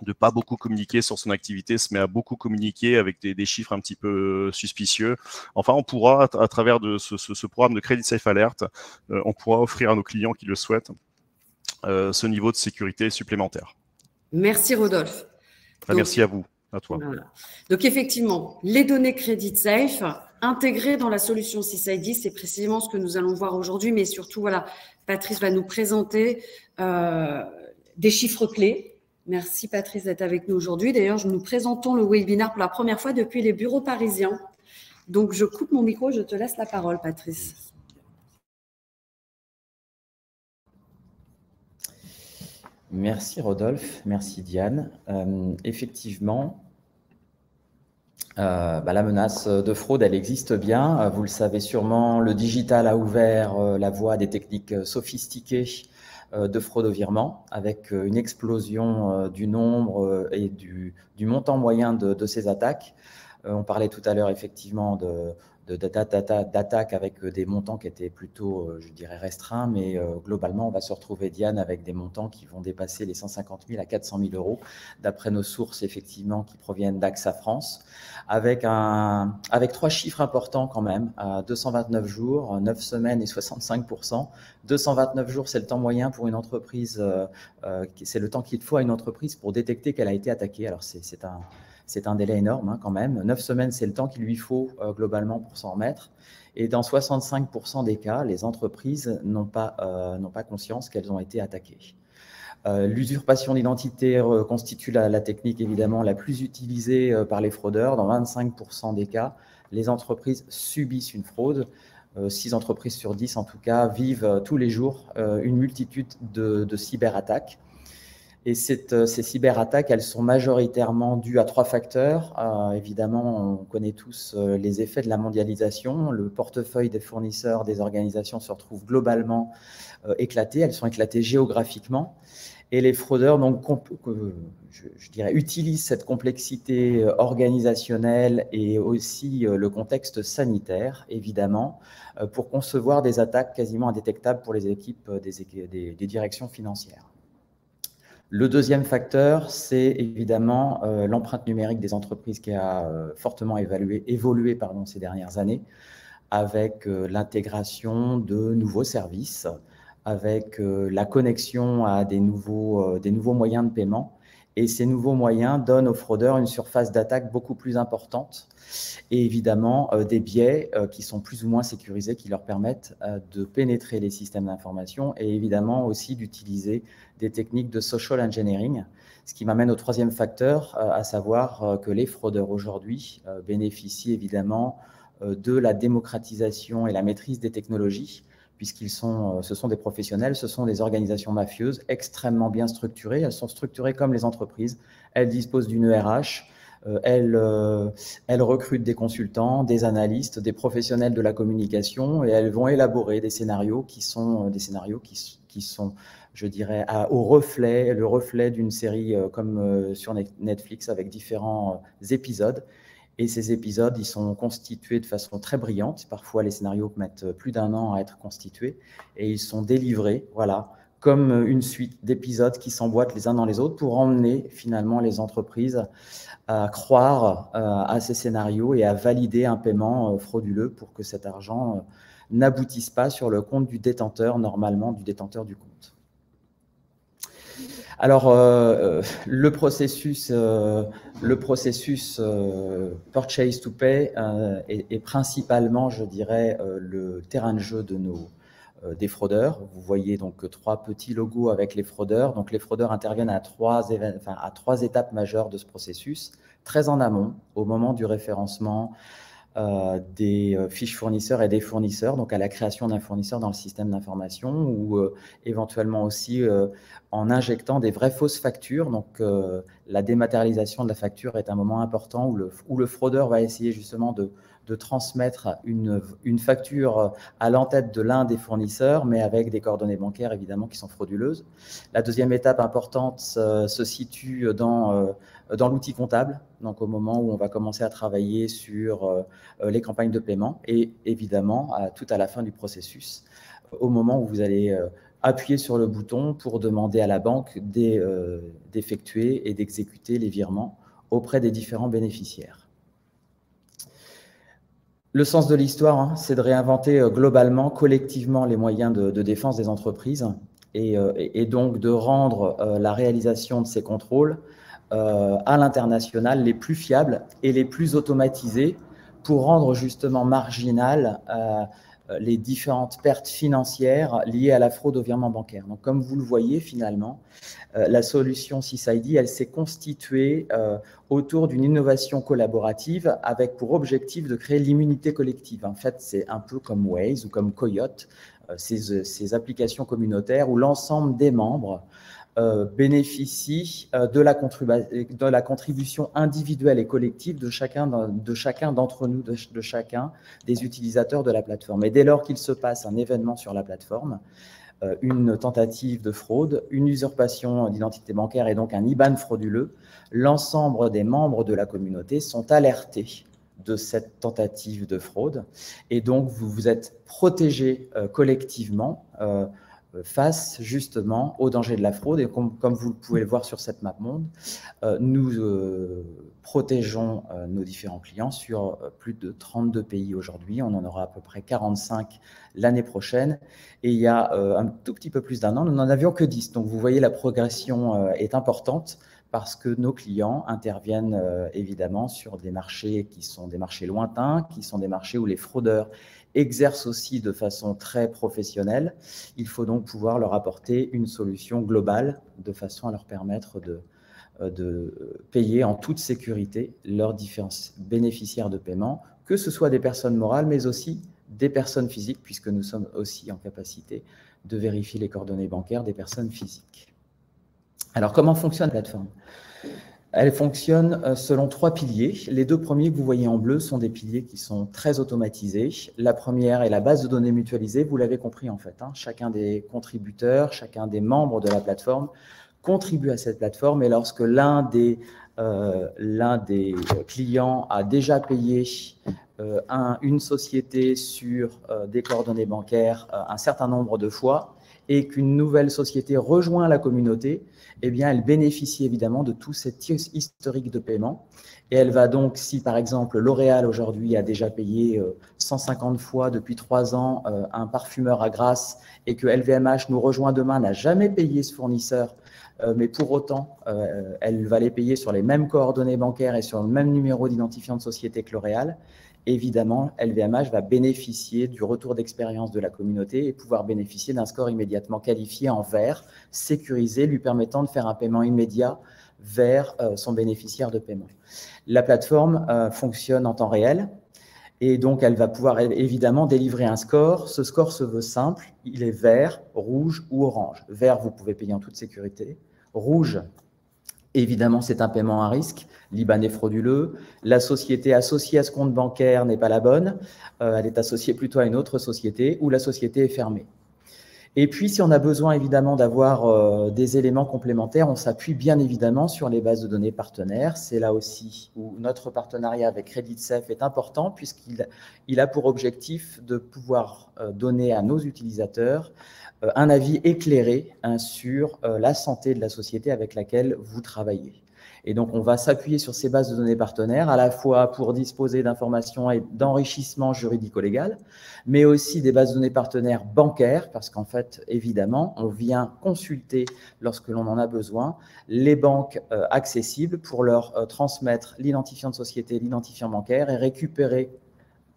de pas beaucoup communiquer sur son activité se met à beaucoup communiquer avec des chiffres un petit peu suspicieux. Enfin, on pourra, à travers de ce programme de CreditSafe Alert, on pourra offrir à nos clients qui le souhaitent ce niveau de sécurité supplémentaire. Merci Rodolphe. Merci à vous, à toi. Voilà. Donc effectivement, les données CreditSafe intégrées dans la solution CISID, c'est précisément ce que nous allons voir aujourd'hui, mais surtout, voilà, Patrice va nous présenter des chiffres clés. Merci Patrice d'être avec nous aujourd'hui. D'ailleurs, nous présentons le webinaire pour la première fois depuis les bureaux parisiens. Donc, je coupe mon micro, je te laisse la parole, Patrice. Merci Rodolphe, merci Diane. Effectivement, la menace de fraude, elle existe bien. Vous le savez sûrement, le digital a ouvert la voie à des techniques sophistiquées de fraude au virement, avec une explosion du nombre et du montant moyen de ces attaques. On parlait tout à l'heure effectivement d'attaques avec des montants qui étaient plutôt, je dirais, restreints, mais globalement, on va se retrouver, Diane, avec des montants qui vont dépasser les 150 000 à 400 000 euros, d'après nos sources, effectivement, qui proviennent d'AXA France, avec 3 chiffres importants quand même, à 229 jours, 9 semaines et 65%. 229 jours, c'est le temps moyen pour une entreprise, c'est le temps qu'il faut à une entreprise pour détecter qu'elle a été attaquée. Alors, c'est un délai énorme hein, quand même. 9 semaines, c'est le temps qu'il lui faut globalement pour s'en remettre. Et dans 65% des cas, les entreprises n'ont pas conscience qu'elles ont été attaquées. L'usurpation d'identité constitue la technique évidemment la plus utilisée par les fraudeurs. Dans 25% des cas, les entreprises subissent une fraude. 6 entreprises sur 10 en tout cas vivent tous les jours une multitude de cyberattaques. Et ces cyberattaques, elles sont majoritairement dues à 3 facteurs. Évidemment, on connaît tous les effets de la mondialisation. Le portefeuille des fournisseurs, des organisations se retrouve globalement éclaté. Elles sont éclatées géographiquement. Et les fraudeurs, donc, je dirais, utilisent cette complexité organisationnelle et aussi le contexte sanitaire, évidemment, pour concevoir des attaques quasiment indétectables pour les équipes des directions financières. Le deuxième facteur, c'est évidemment l'empreinte numérique des entreprises qui a fortement évolué ces dernières années, avec l'intégration de nouveaux services, avec la connexion à des nouveaux moyens de paiement. Et ces nouveaux moyens donnent aux fraudeurs une surface d'attaque beaucoup plus importante et évidemment des biais qui sont plus ou moins sécurisés, qui leur permettent de pénétrer les systèmes d'information et évidemment aussi d'utiliser des techniques de social engineering, ce qui m'amène au troisième facteur, à savoir que les fraudeurs aujourd'hui bénéficient évidemment de la démocratisation et la maîtrise des technologies, ce sont des professionnels, ce sont des organisations mafieuses extrêmement bien structurées. Elles sont structurées comme les entreprises. Elles disposent d'une ERH, elles recrutent des consultants, des analystes, des professionnels de la communication et elles vont élaborer des scénarios qui sont, je dirais, le reflet d'une série comme sur Netflix avec différents épisodes. Et ces épisodes, ils sont constitués de façon très brillante. Parfois, les scénarios mettent plus d'1 an à être constitués. Et ils sont délivrés, voilà, comme une suite d'épisodes qui s'emboîtent les uns dans les autres pour emmener finalement les entreprises à croire à ces scénarios et à valider un paiement frauduleux pour que cet argent n'aboutisse pas sur le compte du détenteur, normalement du détenteur du compte. Alors, le processus purchase to pay est principalement, je dirais, le terrain de jeu des fraudeurs. Vous voyez donc 3 petits logos avec les fraudeurs. Donc, les fraudeurs interviennent à 3 étapes majeures de ce processus, très en amont, au moment du référencement des fiches fournisseurs et des fournisseurs, donc à la création d'un fournisseur dans le système d'information ou éventuellement aussi en injectant des vraies fausses factures. Donc la dématérialisation de la facture est un moment important où le fraudeur va essayer justement de transmettre une facture à l'entête de l'un des fournisseurs, mais avec des coordonnées bancaires évidemment qui sont frauduleuses. La deuxième étape importante se situe dans l'outil comptable, donc au moment où on va commencer à travailler sur les campagnes de paiement et évidemment tout à la fin du processus, au moment où vous allez appuyer sur le bouton pour demander à la banque d'effectuer et d'exécuter les virements auprès des différents bénéficiaires. Le sens de l'histoire, hein, c'est de réinventer globalement, collectivement, les moyens de défense des entreprises et donc de rendre la réalisation de ces contrôles à l'international les plus fiables et les plus automatisés pour rendre justement marginales les différentes pertes financières liées à la fraude au virement bancaire. Donc, comme vous le voyez, finalement, la solution SysID, elle s'est constituée autour d'une innovation collaborative avec pour objectif de créer l'immunité collective. En fait, c'est un peu comme Waze ou comme Coyote, ces applications communautaires où l'ensemble des membres bénéficient de la contribution individuelle et collective de chacun d'entre nous, de chacun des utilisateurs de la plateforme. Et dès lors qu'il se passe un événement sur la plateforme, une tentative de fraude, une usurpation d'identité bancaire et donc un IBAN frauduleux, l'ensemble des membres de la communauté sont alertés de cette tentative de fraude. Et donc, vous vous êtes protégé collectivement face justement au danger de la fraude. Et comme vous pouvez le voir sur cette map monde, nous protégeons nos différents clients sur plus de 32 pays aujourd'hui. On en aura à peu près 45 l'année prochaine. Et il y a un tout petit peu plus d'un an, nous n'en avions que 10. Donc vous voyez, la progression est importante parce que nos clients interviennent évidemment sur des marchés qui sont des marchés lointains, qui sont des marchés où les fraudeurs exercent aussi de façon très professionnelle. Il faut donc pouvoir leur apporter une solution globale de façon à leur permettre de payer en toute sécurité leurs différents bénéficiaires de paiement, que ce soit des personnes morales, mais aussi des personnes physiques, puisque nous sommes aussi en capacité de vérifier les coordonnées bancaires des personnes physiques. Alors, comment fonctionne la plateforme ? Elle fonctionne selon 3 piliers. Les 2 premiers que vous voyez en bleu sont des piliers qui sont très automatisés. La première est la base de données mutualisée, vous l'avez compris en fait. Chacun des contributeurs, chacun des membres de la plateforme contribue à cette plateforme, et lorsque l'un des clients a déjà payé une société sur des coordonnées bancaires un certain nombre de fois, et qu'une nouvelle société rejoint la communauté, eh bien, elle bénéficie évidemment de tout cet historique de paiement. Et elle va donc, si par exemple L'Oréal aujourd'hui a déjà payé 150 fois depuis 3 ans un parfumeur à Grasse, et que LVMH nous rejoint demain, n'a jamais payé ce fournisseur, mais pour autant, elle va les payer sur les mêmes coordonnées bancaires et sur le même numéro d'identifiant de société que L'Oréal, évidemment, LVMH va bénéficier du retour d'expérience de la communauté et pouvoir bénéficier d'un score immédiatement qualifié en vert, sécurisé, lui permettant de faire un paiement immédiat vers son bénéficiaire de paiement. La plateforme fonctionne en temps réel, et donc elle va pouvoir évidemment délivrer un score. Ce score se veut simple, il est vert, rouge ou orange. Vert, vous pouvez payer en toute sécurité. Rouge, évidemment, c'est un paiement à risque, libanais frauduleux. La société associée à ce compte bancaire n'est pas la bonne, elle est associée plutôt à une autre société, ou la société est fermée. Et puis, si on a besoin évidemment d'avoir des éléments complémentaires, on s'appuie bien évidemment sur les bases de données partenaires. C'est là aussi où notre partenariat avec CreditSafe est important, puisqu'il a pour objectif de pouvoir donner à nos utilisateurs un avis éclairé sur la santé de la société avec laquelle vous travaillez. Et donc, on va s'appuyer sur ces bases de données partenaires, à la fois pour disposer d'informations et d'enrichissement juridico-légal, mais aussi des bases de données partenaires bancaires, parce qu'en fait, évidemment, on vient consulter, lorsque l'on en a besoin, les banques accessibles pour leur transmettre l'identifiant de société, l'identifiant bancaire, et récupérer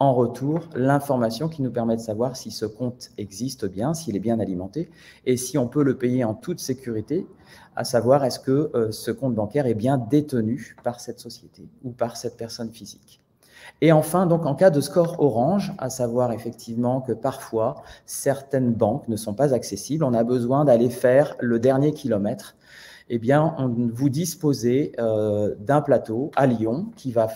en retour l'information qui nous permet de savoir si ce compte existe bien, s'il est bien alimenté, et si on peut le payer en toute sécurité, à savoir est-ce que ce compte bancaire est bien détenu par cette société ou par cette personne physique. Et enfin, donc, en cas de score orange, à savoir effectivement que parfois, certaines banques ne sont pas accessibles, on a besoin d'aller faire le dernier kilomètre, eh bien, vous disposez d'un plateau à Lyon qui va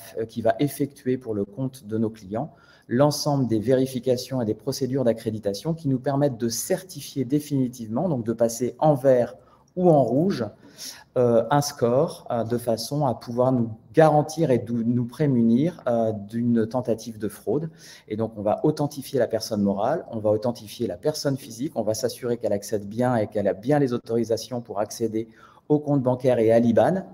effectuer pour le compte de nos clients l'ensemble des vérifications et des procédures d'accréditation qui nous permettent de certifier définitivement, donc de passer en vert ou en rouge, un score de façon à pouvoir nous garantir et nous prémunir d'une tentative de fraude. Et donc, on va authentifier la personne morale, on va authentifier la personne physique, on va s'assurer qu'elle accède bien et qu'elle a bien les autorisations pour accéder au compte bancaire et à l'IBAN.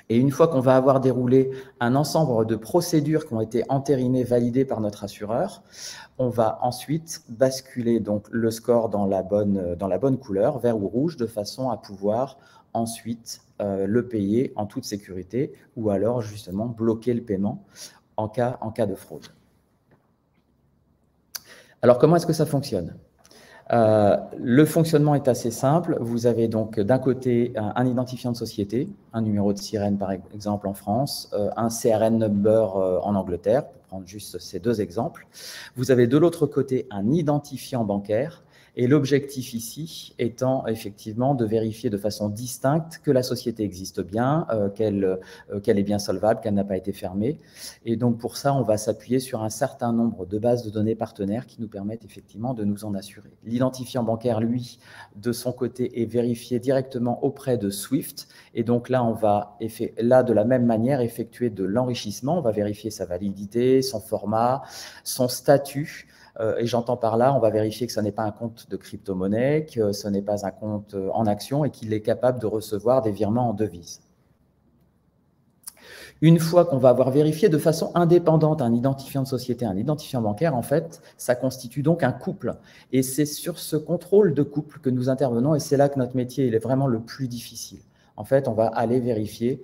Et une fois qu'on va avoir déroulé un ensemble de procédures qui ont été entérinées, validées par notre assureur, on va ensuite basculer donc le score dans la bonne couleur, vert ou rouge, de façon à pouvoir ensuite le payer en toute sécurité, ou alors justement bloquer le paiement en cas de fraude. Alors, comment est-ce que ça fonctionne ? Le fonctionnement est assez simple. Vous avez donc d'un côté un identifiant de société, un numéro de sirène par exemple en France, un CRN number en Angleterre, pour prendre juste ces 2 exemples. Vous avez de l'autre côté un identifiant bancaire, Et l'objectif ici étant effectivement de vérifier de façon distincte que la société existe bien, qu'elle est bien solvable, qu'elle n'a pas été fermée. Et donc pour ça, on va s'appuyer sur un certain nombre de bases de données partenaires qui nous permettent effectivement de nous en assurer. L'identifiant bancaire, lui, de son côté, est vérifié directement auprès de SWIFT. Et donc là, on va de la même manière effectuer de l'enrichissement. On va vérifier sa validité, son format, son statut. Et j'entends par là, on va vérifier que ce n'est pas un compte de crypto-monnaie, que ce n'est pas un compte en action et qu'il est capable de recevoir des virements en devises. Une fois qu'on va avoir vérifié de façon indépendante un identifiant de société, un identifiant bancaire, en fait, ça constitue donc un couple. Et c'est sur ce contrôle de couple que nous intervenons et c'est là que notre métier il est vraiment le plus difficile. En fait, on va aller vérifier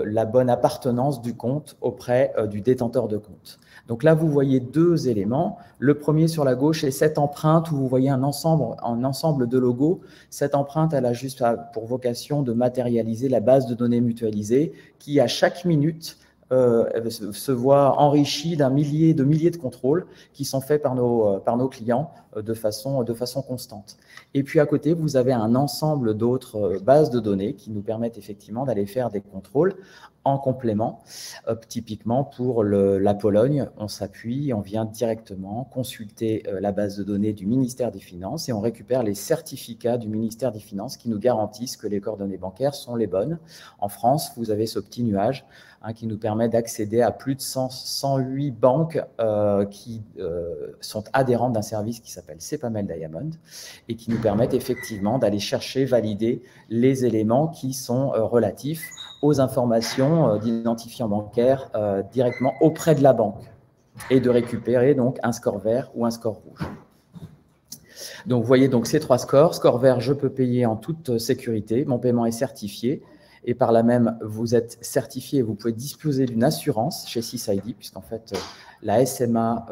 la bonne appartenance du compte auprès du détenteur de compte. Donc là, vous voyez deux éléments. Le premier sur la gauche est cette empreinte où vous voyez un ensemble de logos. Cette empreinte, elle a juste pour vocation de matérialiser la base de données mutualisée qui, à chaque minute, se voit enrichie de milliers de contrôles qui sont faits par nos clients de façon constante. Et puis à côté, vous avez un ensemble d'autres bases de données qui nous permettent effectivement d'aller faire des contrôles en complément. Typiquement pour la Pologne, on s'appuie, on vient directement consulter la base de données du ministère des Finances et on récupère les certificats du ministère des Finances qui nous garantissent que les coordonnées bancaires sont les bonnes. En France, vous avez ce petit nuage qui nous permet d'accéder à plus de 108 banques qui sont adhérentes d'un service qui s'appelle CEPAMEL Diamond et qui nous permettent effectivement d'aller chercher, valider les éléments qui sont relatifs aux informations d'identifiants bancaires directement auprès de la banque et de récupérer donc un score vert ou un score rouge. Donc vous voyez donc ces trois scores. Score vert, je peux payer en toute sécurité, mon paiement est certifié. Et par là même, vous êtes certifié et vous pouvez disposer d'une assurance chez CISID, puisqu'en fait, la SMA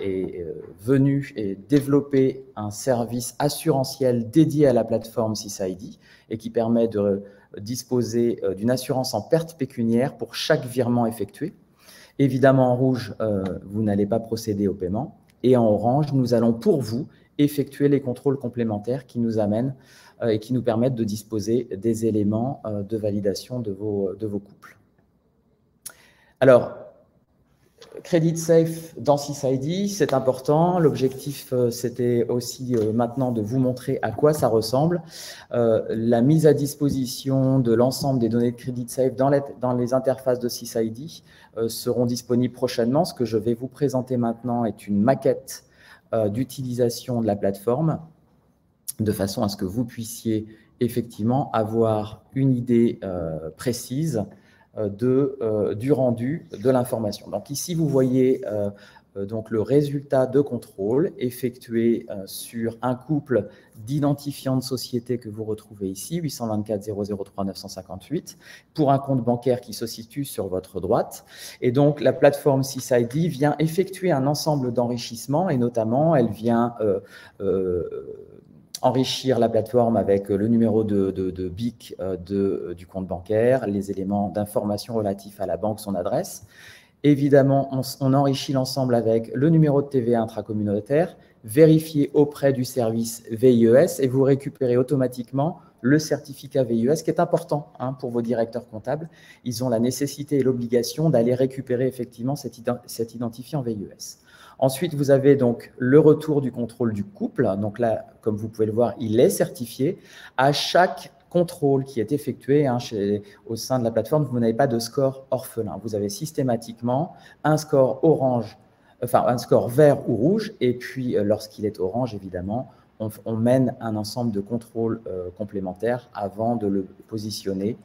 est venue et développer un service assurantiel dédié à la plateforme CISID et qui permet de disposer d'une assurance en perte pécuniaire pour chaque virement effectué. Évidemment, en rouge, vous n'allez pas procéder au paiement. Et en orange, nous allons pour vous effectuer les contrôles complémentaires qui nous amènent et qui nous permettent de disposer des éléments de validation de vos couples. Alors, Credit Safe dans CISID, c'est important. L'objectif, c'était aussi maintenant de vous montrer à quoi ça ressemble. La mise à disposition de l'ensemble des données de Credit Safe dans les interfaces de CISID seront disponibles prochainement. Ce que je vais vous présenter maintenant est une maquette d'utilisation de la plateforme, de façon à ce que vous puissiez effectivement avoir une idée précise du rendu de l'information. Donc ici, vous voyez donc le résultat de contrôle effectué sur un couple d'identifiants de société que vous retrouvez ici, 824 003 958, pour un compte bancaire qui se situe sur votre droite. Et donc, la plateforme CISID vient effectuer un ensemble d'enrichissements et notamment, elle vient enrichir la plateforme avec le numéro de BIC du compte bancaire, les éléments d'information relatifs à la banque, son adresse. Évidemment, on enrichit l'ensemble avec le numéro de TVA intracommunautaire, vérifié auprès du service VIES et vous récupérez automatiquement le certificat VIES qui est important pour vos directeurs comptables. Ils ont la nécessité et l'obligation d'aller récupérer effectivement cet identifiant VIES. Ensuite, vous avez donc le retour du contrôle du couple. Donc là, comme vous pouvez le voir, il est certifié. À chaque contrôle qui est effectué au sein de la plateforme, vous n'avez pas de score orphelin. Vous avez systématiquement un score orange, enfin un score vert ou rouge. Et puis, lorsqu'il est orange, évidemment, on mène un ensemble de contrôles complémentaires avant de le positionner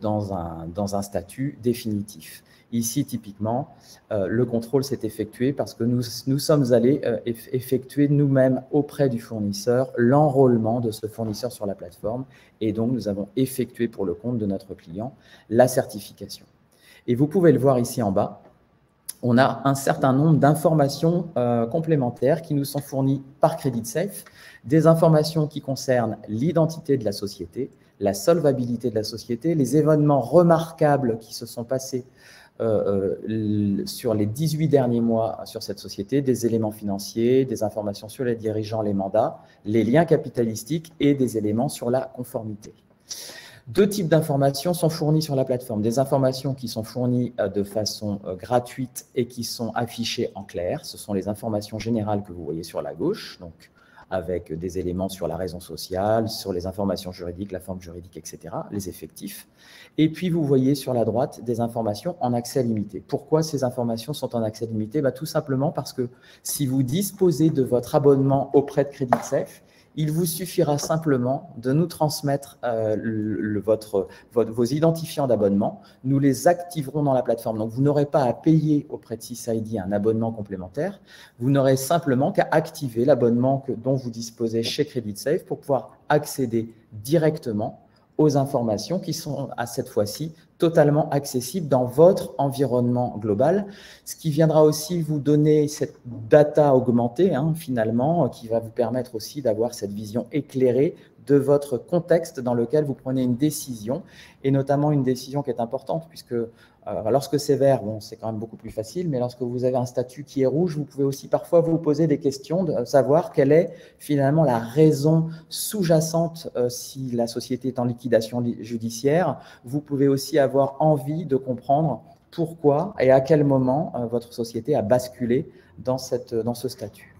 dans un statut définitif. Ici, typiquement, le contrôle s'est effectué parce que nous sommes allés effectuer nous-mêmes auprès du fournisseur l'enrôlement de ce fournisseur sur la plateforme et donc nous avons effectué pour le compte de notre client la certification. Et vous pouvez le voir ici en bas, on a un certain nombre d'informations complémentaires qui nous sont fournies par Credit Safe, des informations qui concernent l'identité de la société, la solvabilité de la société, les événements remarquables qui se sont passés sur les 18 derniers mois sur cette société, des éléments financiers, des informations sur les dirigeants, les mandats, les liens capitalistiques et des éléments sur la conformité. Deux types d'informations sont fournies sur la plateforme. Des informations qui sont fournies de façon gratuite et qui sont affichées en clair. Ce sont les informations générales que vous voyez sur la gauche, donc avec des éléments sur la raison sociale, sur les informations juridiques, la forme juridique, etc., les effectifs. Et puis, vous voyez sur la droite des informations en accès limité. Pourquoi ces informations sont en accès limité? Tout simplement parce que si vous disposez de votre abonnement auprès de CreditSafe, il vous suffira simplement de nous transmettre vos identifiants d'abonnement. Nous les activerons dans la plateforme. Donc, vous n'aurez pas à payer auprès de SysID un abonnement complémentaire. Vous n'aurez simplement qu'à activer l'abonnement dont vous disposez chez CreditSafe pour pouvoir accéder directement aux informations qui sont à cette fois-ci totalement accessibles dans votre environnement global, ce qui viendra aussi vous donner cette data augmentée, finalement, qui va vous permettre aussi d'avoir cette vision éclairée de votre contexte dans lequel vous prenez une décision, et notamment une décision qui est importante, puisque lorsque c'est vert, bon, c'est quand même beaucoup plus facile, mais lorsque vous avez un statut qui est rouge, vous pouvez aussi parfois vous poser des questions de savoir quelle est finalement la raison sous-jacente si la société est en liquidation judiciaire. Vous pouvez aussi avoir envie de comprendre pourquoi et à quel moment votre société a basculé dans ce statut.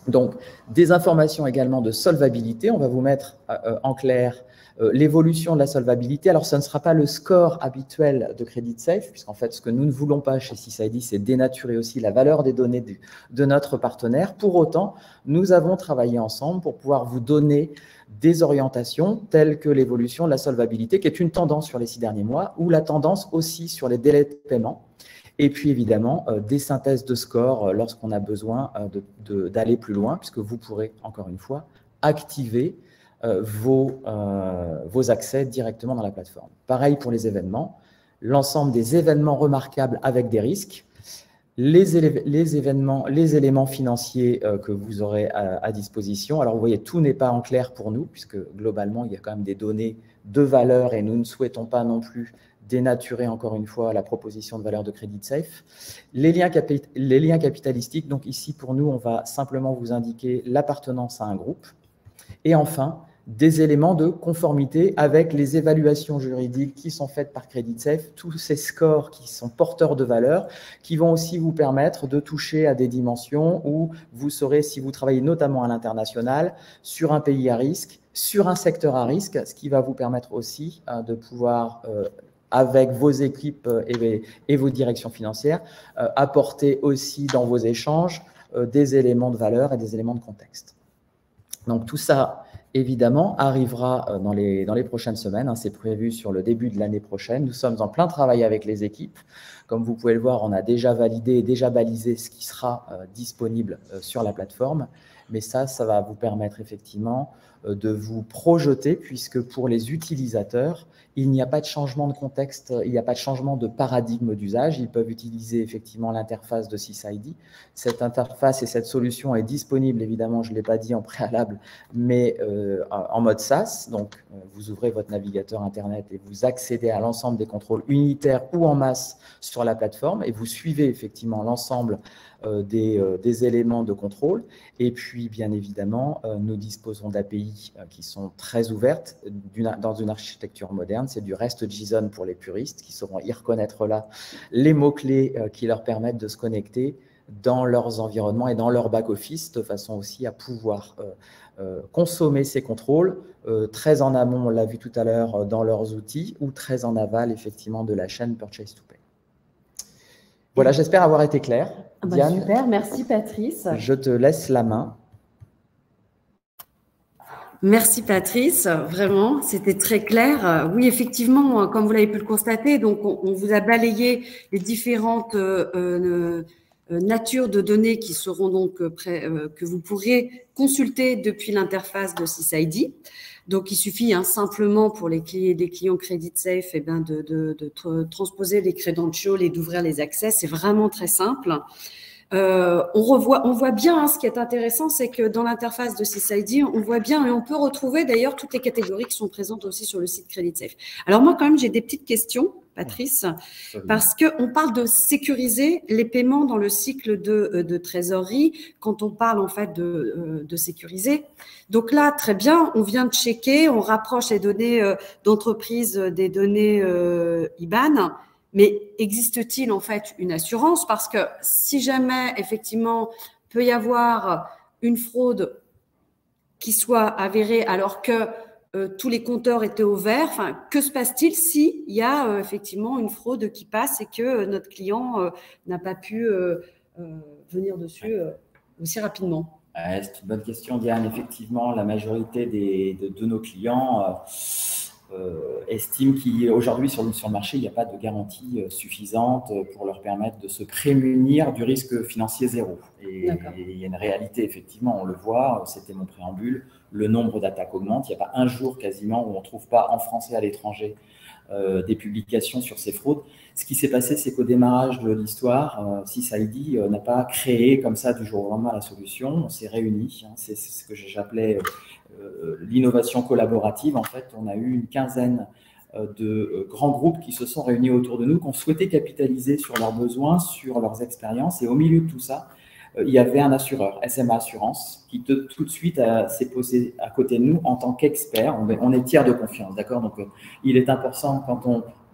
Donc, des informations également de solvabilité. On va vous mettre en clair l'évolution de la solvabilité. Alors, ce ne sera pas le score habituel de CreditSafe, puisqu'en fait, ce que nous ne voulons pas chez SysID, c'est dénaturer aussi la valeur des données de notre partenaire. Pour autant, nous avons travaillé ensemble pour pouvoir vous donner des orientations telles que l'évolution de la solvabilité, qui est une tendance sur les 6 derniers mois, ou la tendance aussi sur les délais de paiement. Et puis, évidemment, des synthèses de scores lorsqu'on a besoin d'aller plus loin, puisque vous pourrez, encore une fois, activer vos accès directement dans la plateforme. Pareil pour les événements, l'ensemble des événements remarquables avec des risques, les éléments financiers que vous aurez à disposition. Alors, vous voyez, tout n'est pas en clair pour nous, puisque globalement, il y a quand même des données de valeur et nous ne souhaitons pas non plus dénaturer encore une fois la proposition de valeur de CreditSafe. Les liens capitalistiques, donc ici pour nous, on va simplement vous indiquer l'appartenance à un groupe. Et enfin, des éléments de conformité avec les évaluations juridiques qui sont faites par CreditSafe, tous ces scores qui sont porteurs de valeur, qui vont aussi vous permettre de toucher à des dimensions où vous saurez, si vous travaillez notamment à l'international, sur un pays à risque, sur un secteur à risque, ce qui va vous permettre aussi de pouvoir avec vos équipes et vos directions financières, apporter aussi dans vos échanges des éléments de valeur et des éléments de contexte. Donc tout ça, évidemment, arrivera dans les prochaines semaines. C'est prévu sur le début de l'année prochaine. Nous sommes en plein travail avec les équipes. Comme vous pouvez le voir, on a déjà validé et déjà balisé ce qui sera disponible sur la plateforme. Mais ça va vous permettre effectivement de vous projeter, puisque pour les utilisateurs, il n'y a pas de changement de contexte, il n'y a pas de changement de paradigme d'usage. Ils peuvent utiliser effectivement l'interface de SysID. Cette interface et cette solution est disponible, évidemment, je ne l'ai pas dit en préalable, mais en mode SaaS. Donc, vous ouvrez votre navigateur Internet et vous accédez à l'ensemble des contrôles unitaires ou en masse sur la plateforme et vous suivez effectivement l'ensemble des éléments de contrôle. Et puis, bien évidemment, nous disposons d'API qui sont très ouvertes dans une architecture moderne. C'est du REST JSON pour les puristes qui sauront y reconnaître là les mots-clés qui leur permettent de se connecter dans leurs environnements et dans leur back-office, de façon aussi à pouvoir consommer ces contrôles très en amont, on l'a vu tout à l'heure, dans leurs outils, ou très en aval, effectivement, de la chaîne Purchase to Pay. Voilà, j'espère avoir été clair. Diane, super, merci Patrice. Je te laisse la main. Merci Patrice, vraiment, c'était très clair. Oui, effectivement, comme vous l'avez pu le constater, donc on vous a balayé les différentes natures de données qui seront donc que vous pourrez consulter depuis l'interface de SysID. Donc, il suffit simplement pour les clients CreditSafe de transposer les credentials et d'ouvrir les accès. C'est vraiment très simple. On voit bien, ce qui est intéressant, c'est que dans l'interface de SysID, on voit bien et on peut retrouver d'ailleurs toutes les catégories qui sont présentes aussi sur le site CreditSafe. Alors moi, quand même, j'ai des petites questions. Patrice, parce qu'on parle de sécuriser les paiements dans le cycle de trésorerie, quand on parle en fait de sécuriser. Donc là, très bien, on vient de checker, on rapproche les données d'entreprise des données IBAN, mais existe-t-il en fait une assurance? Parce que si jamais, effectivement, peut y avoir une fraude qui soit avérée alors que tous les compteurs étaient au vert. Enfin, que se passe-t-il s'il y a effectivement une fraude qui passe et que notre client n'a pas pu venir dessus aussi rapidement? C'est une bonne question, Diane. Effectivement, la majorité de nos clients estiment qu'aujourd'hui, sur le marché, il n'y a pas de garantie suffisante pour leur permettre de se prémunir du risque financier zéro. Et il y a une réalité, effectivement, on le voit, c'était mon préambule, le nombre d'attaques augmente. Il n'y a pas un jour quasiment où on ne trouve pas en France et à l'étranger des publications sur ces fraudes. Ce qui s'est passé, c'est qu'au démarrage de l'histoire, CISID n'a pas créé comme ça du jour au lendemain la solution. On s'est réunis, hein, c'est ce que j'appelais l'innovation collaborative. En fait, on a eu une quinzaine de grands groupes qui se sont réunis autour de nous, qui ont souhaité capitaliser sur leurs besoins, sur leurs expériences. Et au milieu de tout ça, il y avait un assureur, SMA Assurance, qui tout de suite s'est posé à côté de nous en tant qu'expert. On est tiers de confiance, d'accord? Donc, il est important quand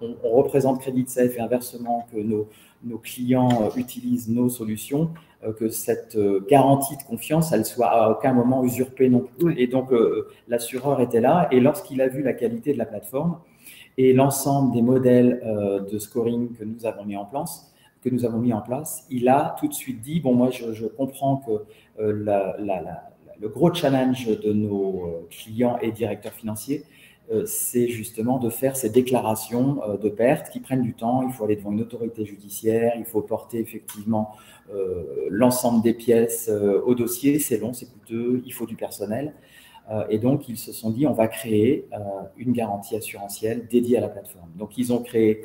on représente CreditSafe et inversement que nos clients utilisent nos solutions, que cette garantie de confiance, elle soit à aucun moment usurpée non plus. Oui. Et donc, l'assureur était là et lorsqu'il a vu la qualité de la plateforme et l'ensemble des modèles de scoring que nous avons mis en place, il a tout de suite dit, bon, moi, je comprends que le gros challenge de nos clients et directeurs financiers, c'est justement de faire ces déclarations de pertes qui prennent du temps. Il faut aller devant une autorité judiciaire, il faut porter effectivement l'ensemble des pièces au dossier. C'est long, c'est coûteux, il faut du personnel. Et donc, ils se sont dit, on va créer une garantie assurantielle dédiée à la plateforme. Donc, ils ont créé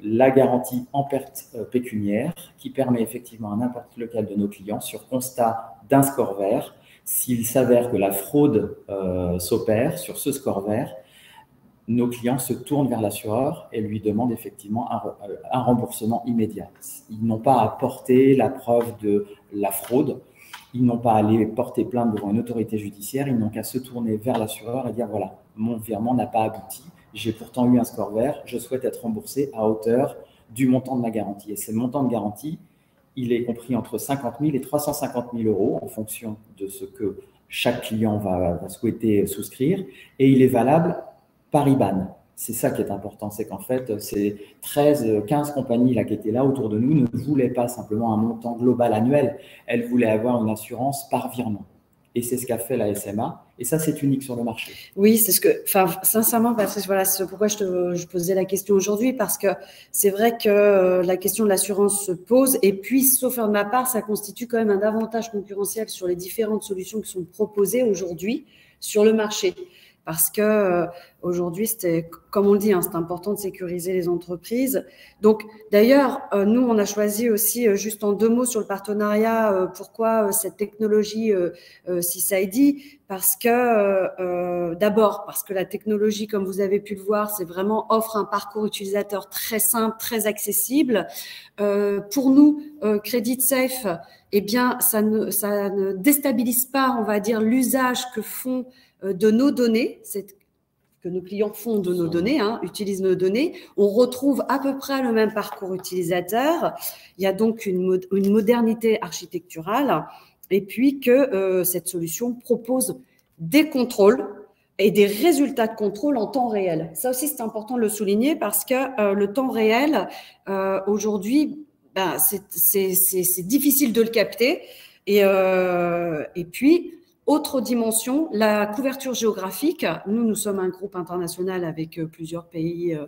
la garantie en perte pécuniaire qui permet effectivement à n'importe lequel de nos clients, sur constat d'un score vert, s'il s'avère que la fraude s'opère sur ce score vert, nos clients se tournent vers l'assureur et lui demandent effectivement un remboursement immédiat. Ils n'ont pas à porter la preuve de la fraude, ils n'ont pas à aller porter plainte devant une autorité judiciaire, ils n'ont qu'à se tourner vers l'assureur et dire voilà, mon virement n'a pas abouti, j'ai pourtant eu un score vert, je souhaite être remboursé à hauteur du montant de ma garantie. Et ce montant de garantie, il est compris entre 50 000 et 350 000 euros en fonction de ce que chaque client va souhaiter souscrire. Et il est valable par IBAN. C'est ça qui est important, c'est qu'en fait, ces 15 compagnies là, qui étaient là autour de nous ne voulaient pas simplement un montant global annuel, elles voulaient avoir une assurance par virement. Et c'est ce qu'a fait la SMA. Et ça, c'est unique sur le marché. Oui, c'est ce que, enfin, sincèrement, Patrice, voilà, c'est pourquoi je posais la question aujourd'hui, parce que c'est vrai que la question de l'assurance se pose. Et puis, sauf de ma part, ça constitue quand même un avantage concurrentiel sur les différentes solutions qui sont proposées aujourd'hui sur le marché. Parce que aujourd'hui, c'était, comme on le dit, hein, c'est important de sécuriser les entreprises. Donc, d'ailleurs, nous, on a choisi aussi, juste en 2 mots sur le partenariat, pourquoi cette technologie CISID, parce que d'abord, parce que la technologie, comme vous avez pu le voir, c'est vraiment offre un parcours utilisateur très simple, très accessible. Pour nous, CreditSafe, eh bien, ça ne déstabilise pas, on va dire, l'usage que font de nos données, que nos clients font de nos données, hein, utilisent nos données. On retrouve à peu près le même parcours utilisateur. Il y a donc une modernité architecturale et puis que cette solution propose des contrôles et des résultats de contrôle en temps réel. Ça aussi, c'est important de le souligner parce que le temps réel, aujourd'hui, ben, c'est difficile de le capter. Et puis, autre dimension, la couverture géographique. Nous sommes un groupe international avec plusieurs pays,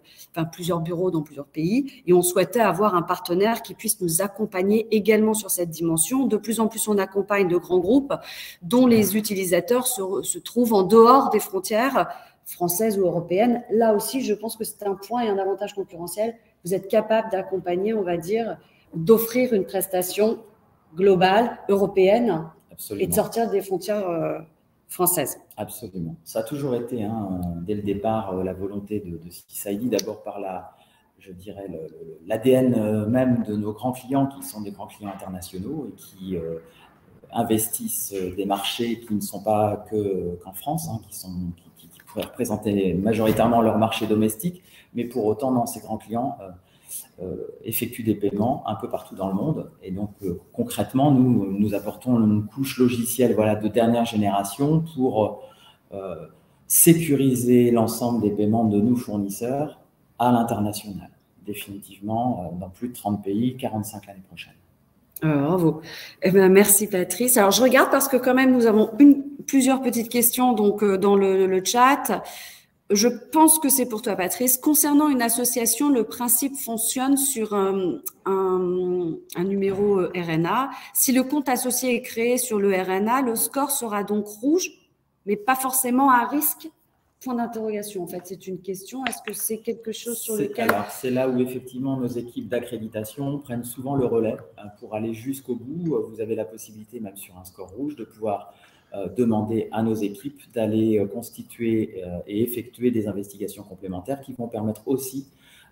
plusieurs bureaux dans plusieurs pays, et on souhaitait avoir un partenaire qui puisse nous accompagner également sur cette dimension. De plus en plus, on accompagne de grands groupes dont les utilisateurs se trouvent en dehors des frontières françaises ou européennes. Là aussi, je pense que c'est un point et un avantage concurrentiel. Vous êtes capable d'accompagner, on va dire, d'offrir une prestation globale, européenne, absolument, et de sortir des frontières françaises. Absolument. Ça a toujours été, hein, dès le départ, la volonté de CISID, d'abord par je dirais, l'ADN même de nos grands clients, qui sont des grands clients internationaux et qui investissent des marchés qui ne sont pas qu'en France, hein, qui pourraient représenter majoritairement leur marché domestique, mais pour autant, non, ces grands clients effectuent des paiements un peu partout dans le monde. Et donc, concrètement, nous apportons une couche logicielle, voilà, de dernière génération pour sécuriser l'ensemble des paiements de nos fournisseurs à l'international, définitivement dans plus de 30 pays, 45 l'année prochaine. Bravo. Eh bien, merci Patrice. Alors, je regarde parce que quand même, nous avons plusieurs petites questions donc, dans le chat. Je pense que c'est pour toi, Patrice. Concernant une association, le principe fonctionne sur un numéro RNA. Si le compte associé est créé sur le RNA, le score sera donc rouge, mais pas forcément à risque. Point d'interrogation. En fait, c'est une question. Est-ce que c'est quelque chose sur lequel… Alors, c'est là où effectivement nos équipes d'accréditation prennent souvent le relais pour aller jusqu'au bout. Vous avez la possibilité, même sur un score rouge, de pouvoir demander à nos équipes d'aller constituer et effectuer des investigations complémentaires qui vont permettre aussi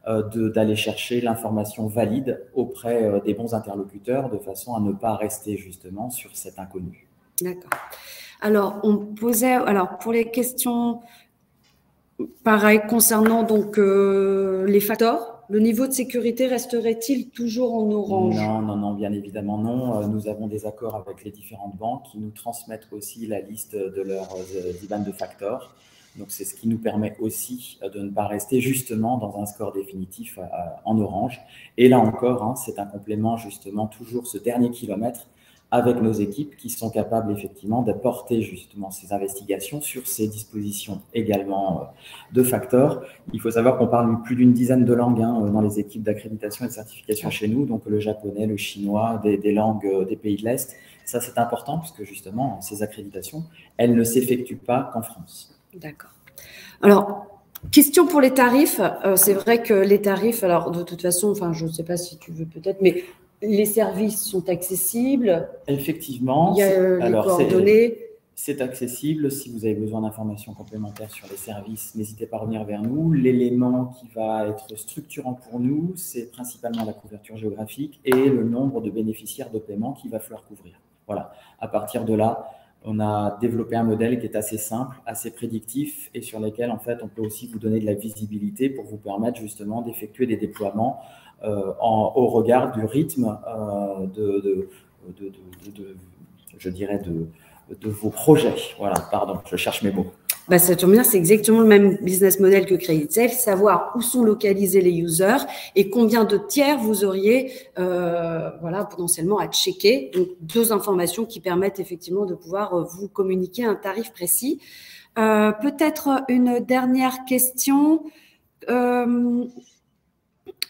d'aller chercher l'information valide auprès des bons interlocuteurs de façon à ne pas rester justement sur cet inconnu. D'accord. Alors, on posait… Alors, pour les questions… Pareil, concernant donc les facteurs, le niveau de sécurité resterait-il toujours en orange? Non, bien évidemment non. Nous avons des accords avec les différentes banques qui nous transmettent aussi la liste de leurs IBAN de facteurs. Donc, c'est ce qui nous permet aussi de ne pas rester justement dans un score définitif en orange. Et là encore, hein, c'est un complément justement toujours ce dernier kilomètre avec nos équipes qui sont capables effectivement d'apporter justement ces investigations sur ces dispositions également de facteurs. Il faut savoir qu'on parle plus d'une dizaine de langues dans les équipes d'accréditation et de certification chez nous, donc le japonais, le chinois, des langues des pays de l'Est. Ça, c'est important puisque justement, ces accréditations, elles ne s'effectuent pas qu'en France. D'accord. Alors, question pour les tarifs. C'est vrai que les tarifs, alors de toute façon, enfin, je ne sais pas si tu veux peut-être, mais les services sont accessibles. Effectivement. Il y a les coordonnées. C'est accessible. Si vous avez besoin d'informations complémentaires sur les services, n'hésitez pas à revenir vers nous. L'élément qui va être structurant pour nous, c'est principalement la couverture géographique et le nombre de bénéficiaires de paiement qu'il va falloir couvrir. Voilà. À partir de là, on a développé un modèle qui est assez simple, assez prédictif et sur lequel, en fait, on peut aussi vous donner de la visibilité pour vous permettre justement d'effectuer des déploiements au regard du rythme je dirais de vos projets. Voilà, pardon, je cherche mes mots. Bah, ça tombe bien, c'est exactement le même business model que CreditSafe, savoir où sont localisés les users et combien de tiers vous auriez voilà, potentiellement à checker. Donc, deux informations qui permettent effectivement de pouvoir vous communiquer un tarif précis. Peut-être une dernière question.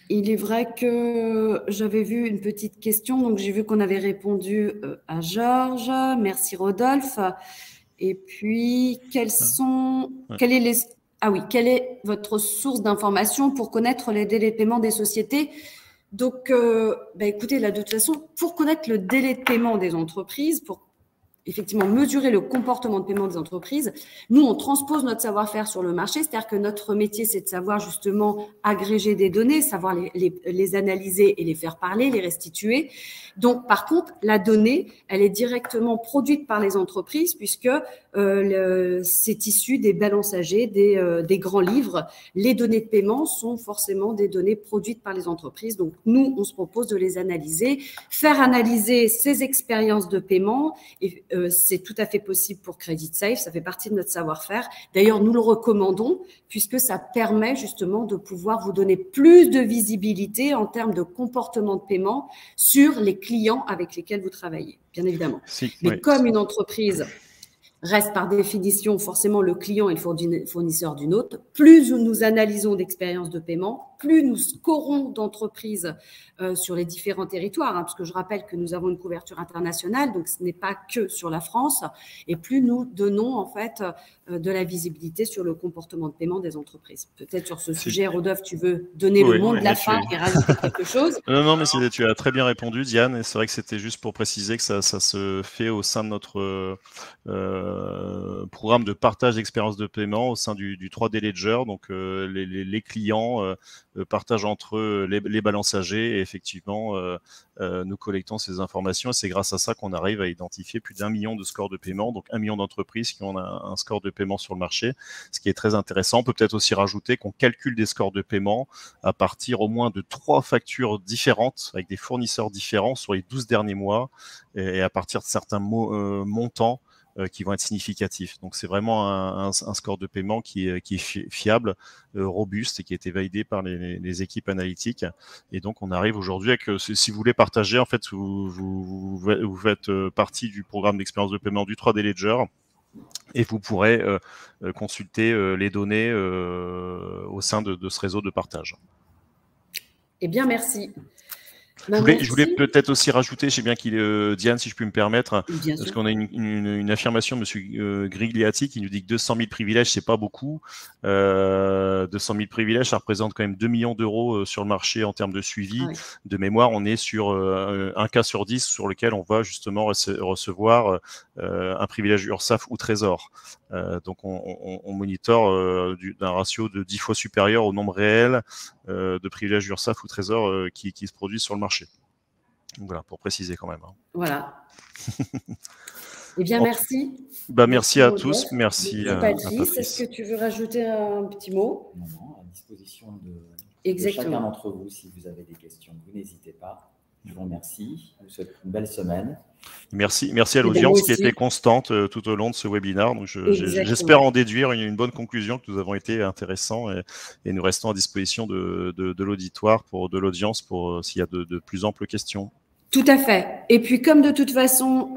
Il est vrai que j'avais vu une petite question, donc j'ai vu qu'on avait répondu à Georges. Merci Rodolphe. Et puis, quelle est votre source d'information pour connaître les délais de paiement des sociétés? Donc, écoutez, là, de toute façon, pour connaître le délai de paiement des entreprises, pour effectivement mesurer le comportement de paiement des entreprises, nous, on transpose notre savoir-faire sur le marché, c'est-à-dire que notre métier, c'est de savoir justement agréger des données, savoir les analyser et les faire parler, les restituer. Donc, par contre, la donnée, elle est directement produite par les entreprises puisque c'est issu des balances âgées, des grands livres. Les données de paiement sont forcément des données produites par les entreprises. Donc, nous, on se propose de les analyser, faire analyser ces expériences de paiement et c'est tout à fait possible pour CreditSafe, ça fait partie de notre savoir-faire. D'ailleurs, nous le recommandons puisque ça permet justement de pouvoir vous donner plus de visibilité en termes de comportement de paiement sur les clients avec lesquels vous travaillez, bien évidemment. Mais comme une entreprise reste par définition forcément le client et le fournisseur d'une autre, plus nous analysons d'expériences de paiement, plus nous scorons d'entreprises sur les différents territoires, parce que je rappelle que nous avons une couverture internationale, donc ce n'est pas que sur la France, et plus nous donnons en fait de la visibilité sur le comportement de paiement des entreprises. Peut-être sur ce sujet, Rodolphe, tu veux donner le mot de la fin et rajouter quelque chose? Non, mais tu as très bien répondu, Diane, et c'est vrai que c'était juste pour préciser que ça se fait au sein de notre programme de partage d'expérience de paiement au sein du 3D Ledger. Donc, les clients partagent entre eux les balances AG et effectivement nous collectons ces informations. Et c'est grâce à ça qu'on arrive à identifier plus d'1 million de scores de paiement, donc 1 million d'entreprises qui ont un score de paiement sur le marché, ce qui est très intéressant. On peut peut-être aussi rajouter qu'on calcule des scores de paiement à partir au moins de 3 factures différentes avec des fournisseurs différents sur les 12 derniers mois et à partir de certains montants qui vont être significatifs. Donc c'est vraiment un score de paiement qui est fiable, robuste et qui a été validé par les équipes analytiques. Et donc on arrive aujourd'hui avec, si vous voulez partager, en fait, vous faites partie du programme d'expérience de paiement du 3D Ledger. Et vous pourrez consulter les données au sein de ce réseau de partage. Eh bien, merci. Je voulais peut-être aussi rajouter, je sais bien qu'il est Diane, si je puis me permettre, Bien parce sûr. qu'on a une affirmation de M. Grigliati qui nous dit que 200 000 privilèges, c'est pas beaucoup. 200 000 privilèges, ça représente quand même 2 millions d'euros sur le marché en termes de suivi. Ah oui. De mémoire, on est sur un cas sur 10 sur lequel on va justement recevoir un privilège URSSAF ou Trésor. Donc on monitore d'un ratio de 10 fois supérieur au nombre réel de privilèges URSSAF ou Trésor qui se produisent sur le marché. Donc voilà, pour préciser quand même. Voilà. Eh bien, merci. Merci à tous. Merci à Patrice. Est-ce que tu veux rajouter un petit mot? Non, à disposition de Exactement. chacun d'entre vous. Si vous avez des questions, vous n'hésitez pas. Je vous remercie. Je vous souhaite une belle semaine. Merci à l'audience qui a été constante tout au long de ce webinaire. Donc j'espère en déduire une bonne conclusion que nous avons été intéressants et nous restons à disposition de l'auditoire, de l'audience, pour s'il y a de plus amples questions. Tout à fait. Et puis, comme de toute façon,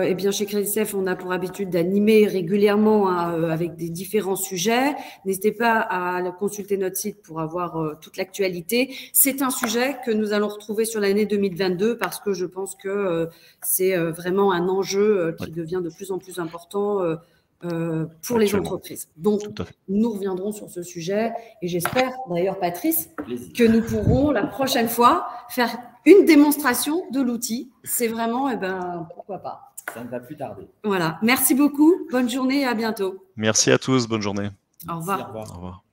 eh bien, chez CreditSafe, on a pour habitude d'animer régulièrement avec des différents sujets. N'hésitez pas à consulter notre site pour avoir toute l'actualité. C'est un sujet que nous allons retrouver sur l'année 2022 parce que je pense que c'est vraiment un enjeu qui devient de plus en plus important pour les entreprises. Donc, nous reviendrons sur ce sujet et j'espère, d'ailleurs, Patrice, que nous pourrons la prochaine fois faire une démonstration de l'outil. C'est vraiment, pourquoi pas. Ça ne va plus tarder. Voilà. Merci beaucoup. Bonne journée et à bientôt. Merci à tous. Bonne journée. Au revoir. Merci, au revoir. Au revoir.